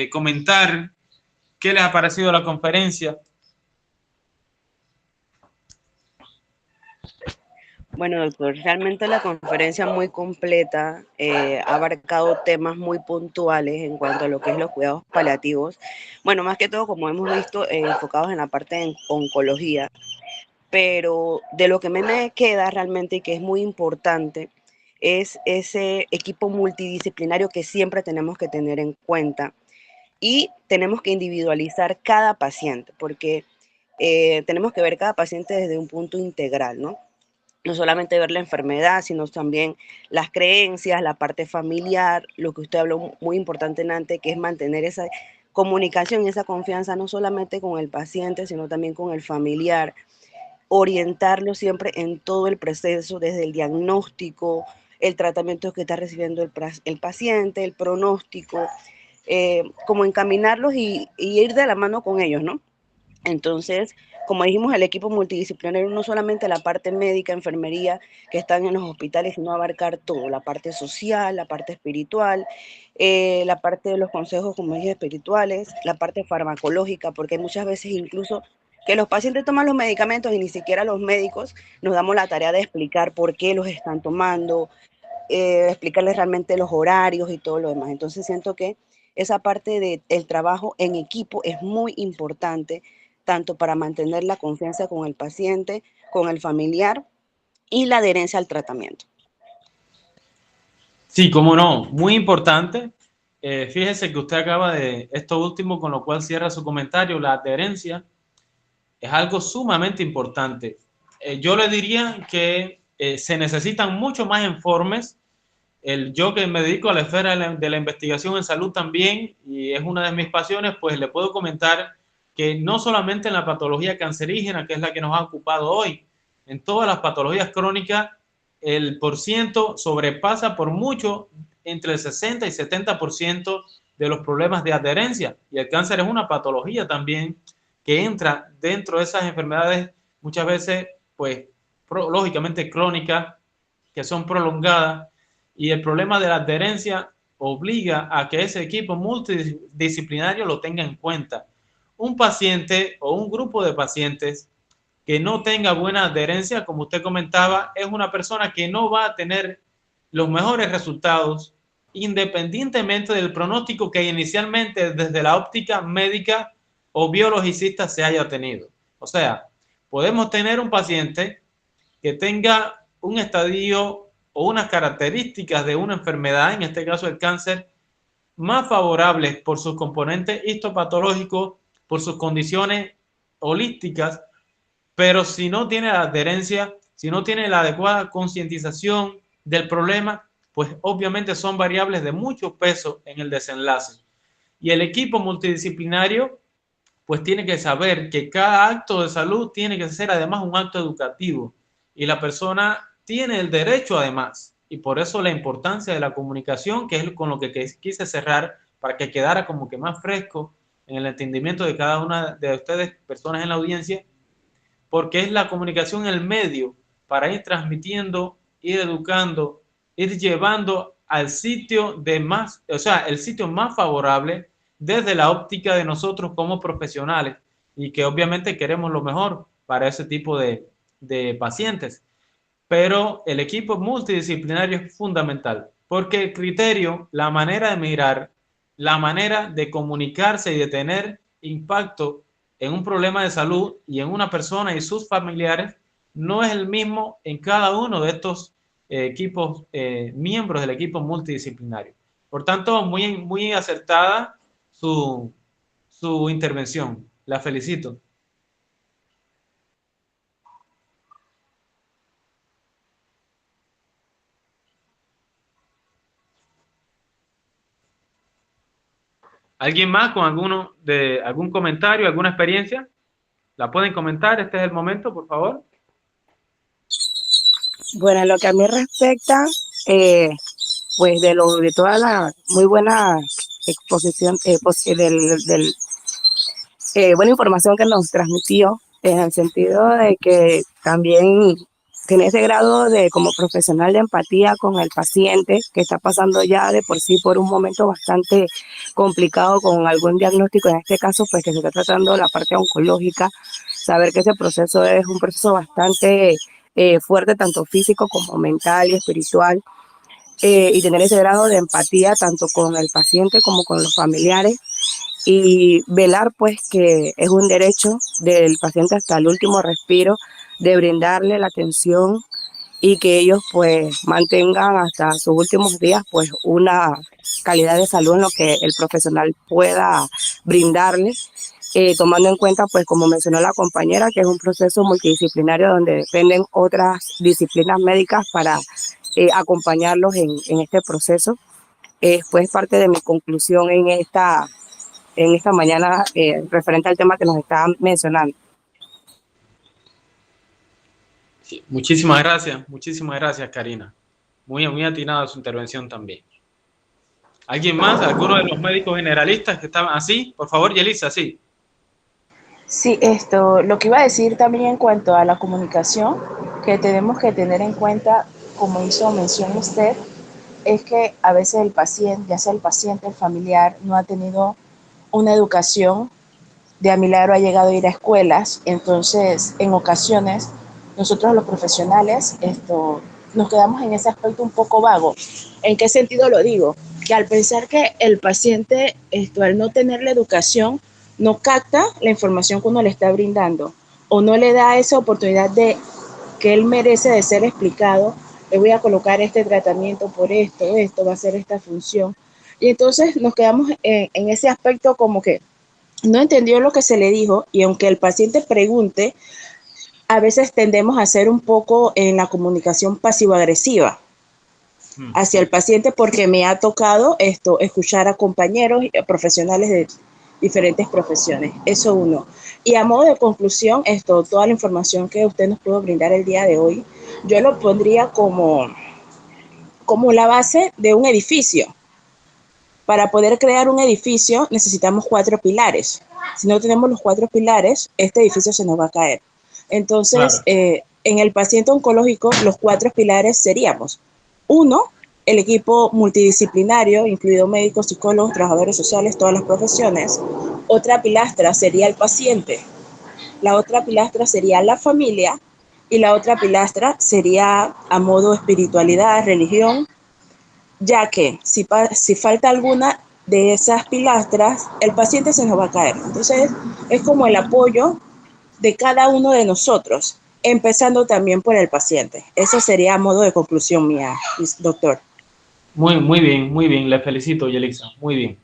comentar? ¿Qué les ha parecido la conferencia? Bueno, doctor, realmente la conferencia muy completa, ha abarcado temas muy puntuales en cuanto a lo que es los cuidados paliativos. Bueno, más que todo, como hemos visto, enfocados en la parte de oncología, pero de lo que me queda realmente y que es muy importante es ese equipo multidisciplinario que siempre tenemos que tener en cuenta y tenemos que individualizar cada paciente, porque tenemos que ver cada paciente desde un punto integral, ¿no? No solamente ver la enfermedad, sino también las creencias, la parte familiar, lo que usted habló muy importante antes, que es mantener esa comunicación y esa confianza no solamente con el paciente, sino también con el familiar, orientarlo siempre en todo el proceso, desde el diagnóstico, el tratamiento que está recibiendo el paciente, el pronóstico, como encaminarlos y ir de la mano con ellos, ¿no? Entonces, como dijimos, el equipo multidisciplinario no solamente la parte médica, enfermería que están en los hospitales, sino abarcar todo, la parte social, la parte espiritual, la parte de los consejos, como dije, espirituales, la parte farmacológica, porque muchas veces incluso que los pacientes toman los medicamentos y ni siquiera los médicos nos damos la tarea de explicar por qué los están tomando, explicarles realmente los horarios y todo lo demás. Entonces siento que esa parte del trabajo en equipo es muy importante, tanto para mantener la confianza con el paciente, con el familiar y la adherencia al tratamiento. Sí, cómo no, muy importante. Fíjese que usted acaba de esto último, con lo cual cierra su comentario, la adherencia es algo sumamente importante. Yo le diría que se necesitan mucho más informes. Yo que me dedico a la esfera de la investigación en salud también, y es una de mis pasiones, pues le puedo comentar que no solamente en la patología cancerígena, que es la que nos ha ocupado hoy, en todas las patologías crónicas, el porciento sobrepasa por mucho entre el 60 y 70% de los problemas de adherencia. Y el cáncer es una patología también que entra dentro de esas enfermedades muchas veces, pues, lógicamente crónicas, que son prolongadas, y el problema de la adherencia obliga a que ese equipo multidisciplinario lo tenga en cuenta. Un paciente o un grupo de pacientes que no tenga buena adherencia, como usted comentaba, es una persona que no va a tener los mejores resultados, independientemente del pronóstico que inicialmente desde la óptica médica o biologicista se haya tenido. O sea, podemos tener un paciente que tenga un estadio o unas características de una enfermedad, en este caso el cáncer, más favorables por sus componentes histopatológicos, por sus condiciones holísticas, pero si no tiene la adherencia, si no tiene la adecuada concientización del problema, pues obviamente son variables de mucho peso en el desenlace. Y el equipo multidisciplinario pues tiene que saber que cada acto de salud tiene que ser además un acto educativo, y la persona tiene el derecho además, y por eso la importancia de la comunicación, que es con lo que quise cerrar, para que quedara como que más fresco en el entendimiento de cada una de ustedes, personas en la audiencia, porque es la comunicación el medio para ir transmitiendo, ir educando, ir llevando al sitio de más, o sea, el sitio más favorable desde la óptica de nosotros como profesionales, y que obviamente queremos lo mejor para ese tipo de pacientes. Pero el equipo multidisciplinario es fundamental, porque el criterio, la manera de mirar, la manera de comunicarse y de tener impacto en un problema de salud y en una persona y sus familiares no es el mismo en cada uno de estos equipos, miembros del equipo multidisciplinario. Por tanto, muy acertada su intervención. La felicito. ¿Alguien más con algún comentario, alguna experiencia? ¿La pueden comentar? Este es el momento, por favor. Bueno, en lo que a mí respecta, pues de toda la muy buena exposición, buena información que nos transmitió, en el sentido de que también tiene ese grado de como profesional de empatía con el paciente que está pasando ya de por sí por un momento bastante complicado con algún diagnóstico, en este caso pues que se está tratando la parte oncológica, saber que ese proceso es un proceso bastante fuerte, tanto físico como mental y espiritual, y tener ese grado de empatía tanto con el paciente como con los familiares, y velar pues que es un derecho del paciente hasta el último respiro de brindarle la atención, y que ellos pues mantengan hasta sus últimos días pues una calidad de salud en lo que el profesional pueda brindarles, tomando en cuenta pues como mencionó la compañera, que es un proceso multidisciplinario donde dependen otras disciplinas médicas para acompañarlos en este proceso. Pues parte de mi conclusión en esta mañana referente al tema que nos estaban mencionando. Sí, muchísimas gracias, Karina. Muy atinada su intervención también. ¿Alguien más? ¿Alguno de los médicos generalistas que estaban así? Por favor, Yelisa, sí. Sí, lo que iba a decir también en cuanto a la comunicación, que tenemos que tener en cuenta, como hizo mención usted, es que a veces el paciente, ya sea el paciente, el familiar, no ha tenido una educación, de a milagro ha llegado a ir a escuelas, entonces en ocasiones nosotros los profesionales nos quedamos en ese aspecto un poco vago. ¿En qué sentido lo digo? Que al pensar que el paciente, al no tener la educación, no capta la información que uno le está brindando, o no le da esa oportunidad de que él merece de ser explicado. Le voy a colocar este tratamiento por esto va a ser esta función. Y entonces nos quedamos en ese aspecto como que no entendió lo que se le dijo, y aunque el paciente pregunte, a veces tendemos a ser un poco en la comunicación pasivo-agresiva hacia el paciente, porque me ha tocado escuchar a compañeros y profesionales de diferentes profesiones. Eso uno. Y a modo de conclusión, toda la información que usted nos pudo brindar el día de hoy, yo lo pondría como la base de un edificio. Para poder crear un edificio necesitamos 4 pilares. Si no tenemos los 4 pilares, este edificio se nos va a caer. Entonces, claro, en el paciente oncológico los 4 pilares seríamos: 1, el equipo multidisciplinario, incluido médicos, psicólogos, trabajadores sociales, todas las profesiones. Otra pilastra sería el paciente. La otra pilastra sería la familia. Y la otra pilastra sería a modo espiritualidad, religión, ya que si falta alguna de esas pilastras, el paciente se nos va a caer. Entonces, es como el apoyo de cada uno de nosotros, empezando también por el paciente. Eso sería a modo de conclusión mía, doctor. Muy bien, le felicito, Yelixa, muy bien.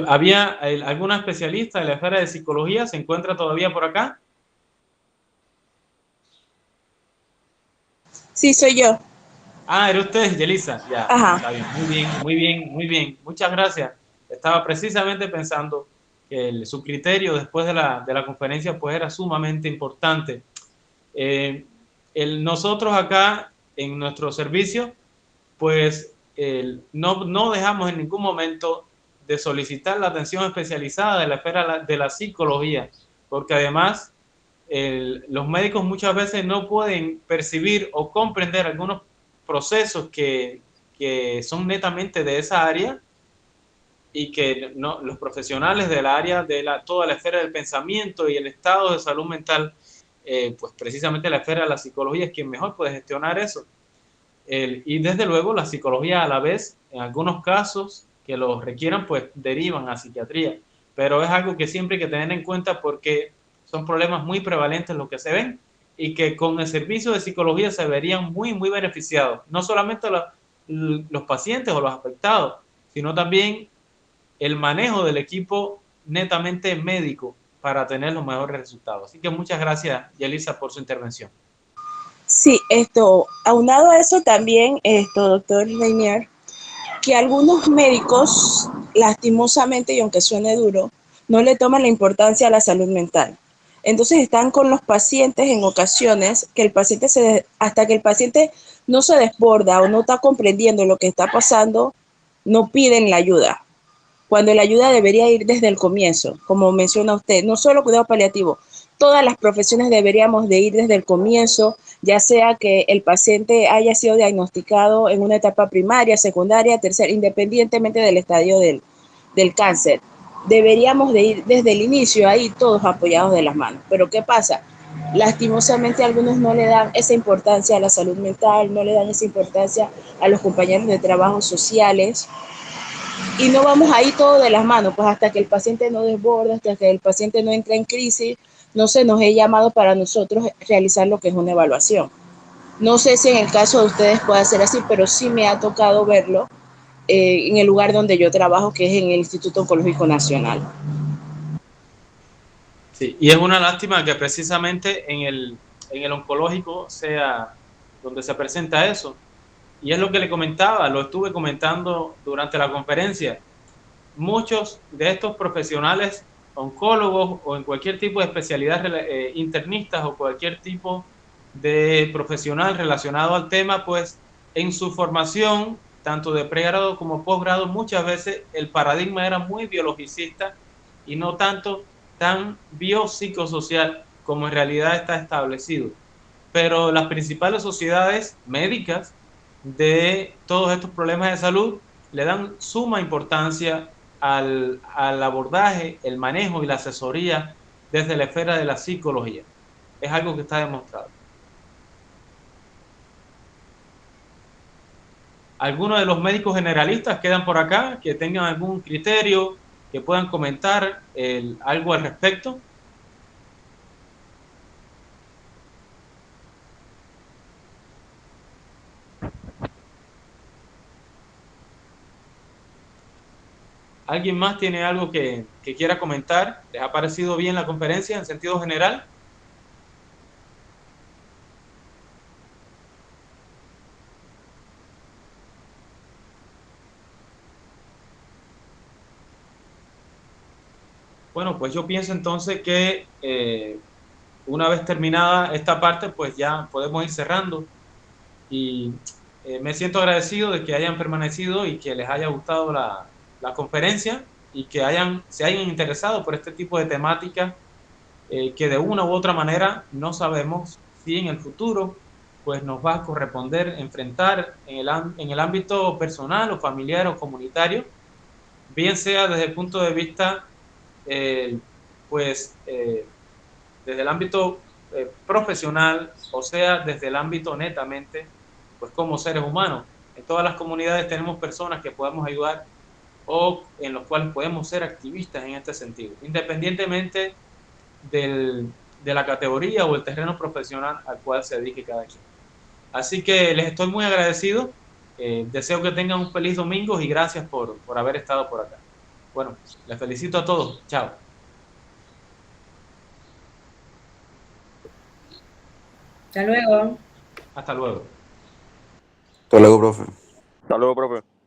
¿Había alguna especialista de la esfera de psicología? ¿Se encuentra todavía por acá? Sí, soy yo. Ah, era usted, Yelixa. Ya, Ajá. está bien. Muy bien, muy bien, muy bien. Muchas gracias. Estaba precisamente pensando que su criterio después de la conferencia pues era sumamente importante. Nosotros acá en nuestro servicio pues no dejamos en ningún momento de solicitar la atención especializada de la esfera de la psicología, porque además los médicos muchas veces no pueden percibir o comprender algunos procesos que son netamente de esa área y que los profesionales del área de toda la esfera del pensamiento y el estado de salud mental, pues precisamente la esfera de la psicología es quien mejor puede gestionar eso. Y desde luego la psicología a la vez, en algunos casos que los requieran, pues derivan a psiquiatría. Pero es algo que siempre hay que tener en cuenta porque son problemas muy prevalentes los que se ven y que con el servicio de psicología se verían muy beneficiados. No solamente los pacientes o los afectados, sino también el manejo del equipo netamente médico para tener los mejores resultados. Así que muchas gracias, Yelisa, por su intervención. Sí, aunado a eso también, doctor Reinier, que algunos médicos, lastimosamente, y aunque suene duro, no le toman la importancia a la salud mental. Entonces están con los pacientes en ocasiones que hasta que el paciente no se desborda o no está comprendiendo lo que está pasando, no piden la ayuda. Cuando la ayuda debería ir desde el comienzo, como menciona usted, no solo cuidado paliativo, todas las profesiones deberíamos de ir desde el comienzo, ya sea que el paciente haya sido diagnosticado en una etapa primaria, secundaria, tercera, independientemente del estadio del cáncer. Deberíamos de ir desde el inicio ahí todos apoyados de las manos. Pero ¿qué pasa? Lastimosamente algunos no le dan esa importancia a la salud mental, no le dan esa importancia a los compañeros de trabajo sociales, y no vamos ahí todo de las manos, pues hasta que el paciente no desborda, hasta que el paciente no entra en crisis, no se nos he llamado para nosotros realizar lo que es una evaluación. No sé si en el caso de ustedes puede ser así, pero sí me ha tocado verlo en el lugar donde yo trabajo, que es en el Instituto Oncológico Nacional. Sí, y es una lástima que precisamente en el oncológico sea donde se presenta eso. Y es lo que le comentaba, lo estuve comentando durante la conferencia. Muchos de estos profesionales oncólogos o en cualquier tipo de especialidad internistas o cualquier tipo de profesional relacionado al tema, pues en su formación, tanto de pregrado como posgrado, muchas veces el paradigma era muy biologicista y no tanto tan biopsicosocial como en realidad está establecido. Pero las principales sociedades médicas de todos estos problemas de salud le dan suma importancia al abordaje, el manejo y la asesoría desde la esfera de la psicología. Es algo que está demostrado. ¿Algunos de los médicos generalistas quedan por acá que tengan algún criterio, que puedan comentar algo al respecto? ¿Alguien más tiene algo que quiera comentar? ¿Les ha parecido bien la conferencia en sentido general? Bueno, pues yo pienso entonces que una vez terminada esta parte, pues ya podemos ir cerrando. Y me siento agradecido de que hayan permanecido y que les haya gustado la conferencia. y que se hayan interesado por este tipo de temática que de una u otra manera no sabemos si en el futuro pues nos va a corresponder enfrentar en el ámbito personal o familiar o comunitario, bien sea desde el punto de vista desde el ámbito profesional, o sea, desde el ámbito netamente, pues como seres humanos. En todas las comunidades tenemos personas que podemos ayudar o en los cuales podemos ser activistas en este sentido, independientemente de la categoría o el terreno profesional al cual se dedique cada quien. Así que les estoy muy agradecido, deseo que tengan un feliz domingo y gracias por haber estado por acá. Bueno, les felicito a todos, chao. Hasta luego. Hasta luego. Hasta luego, profe. Hasta luego, profe.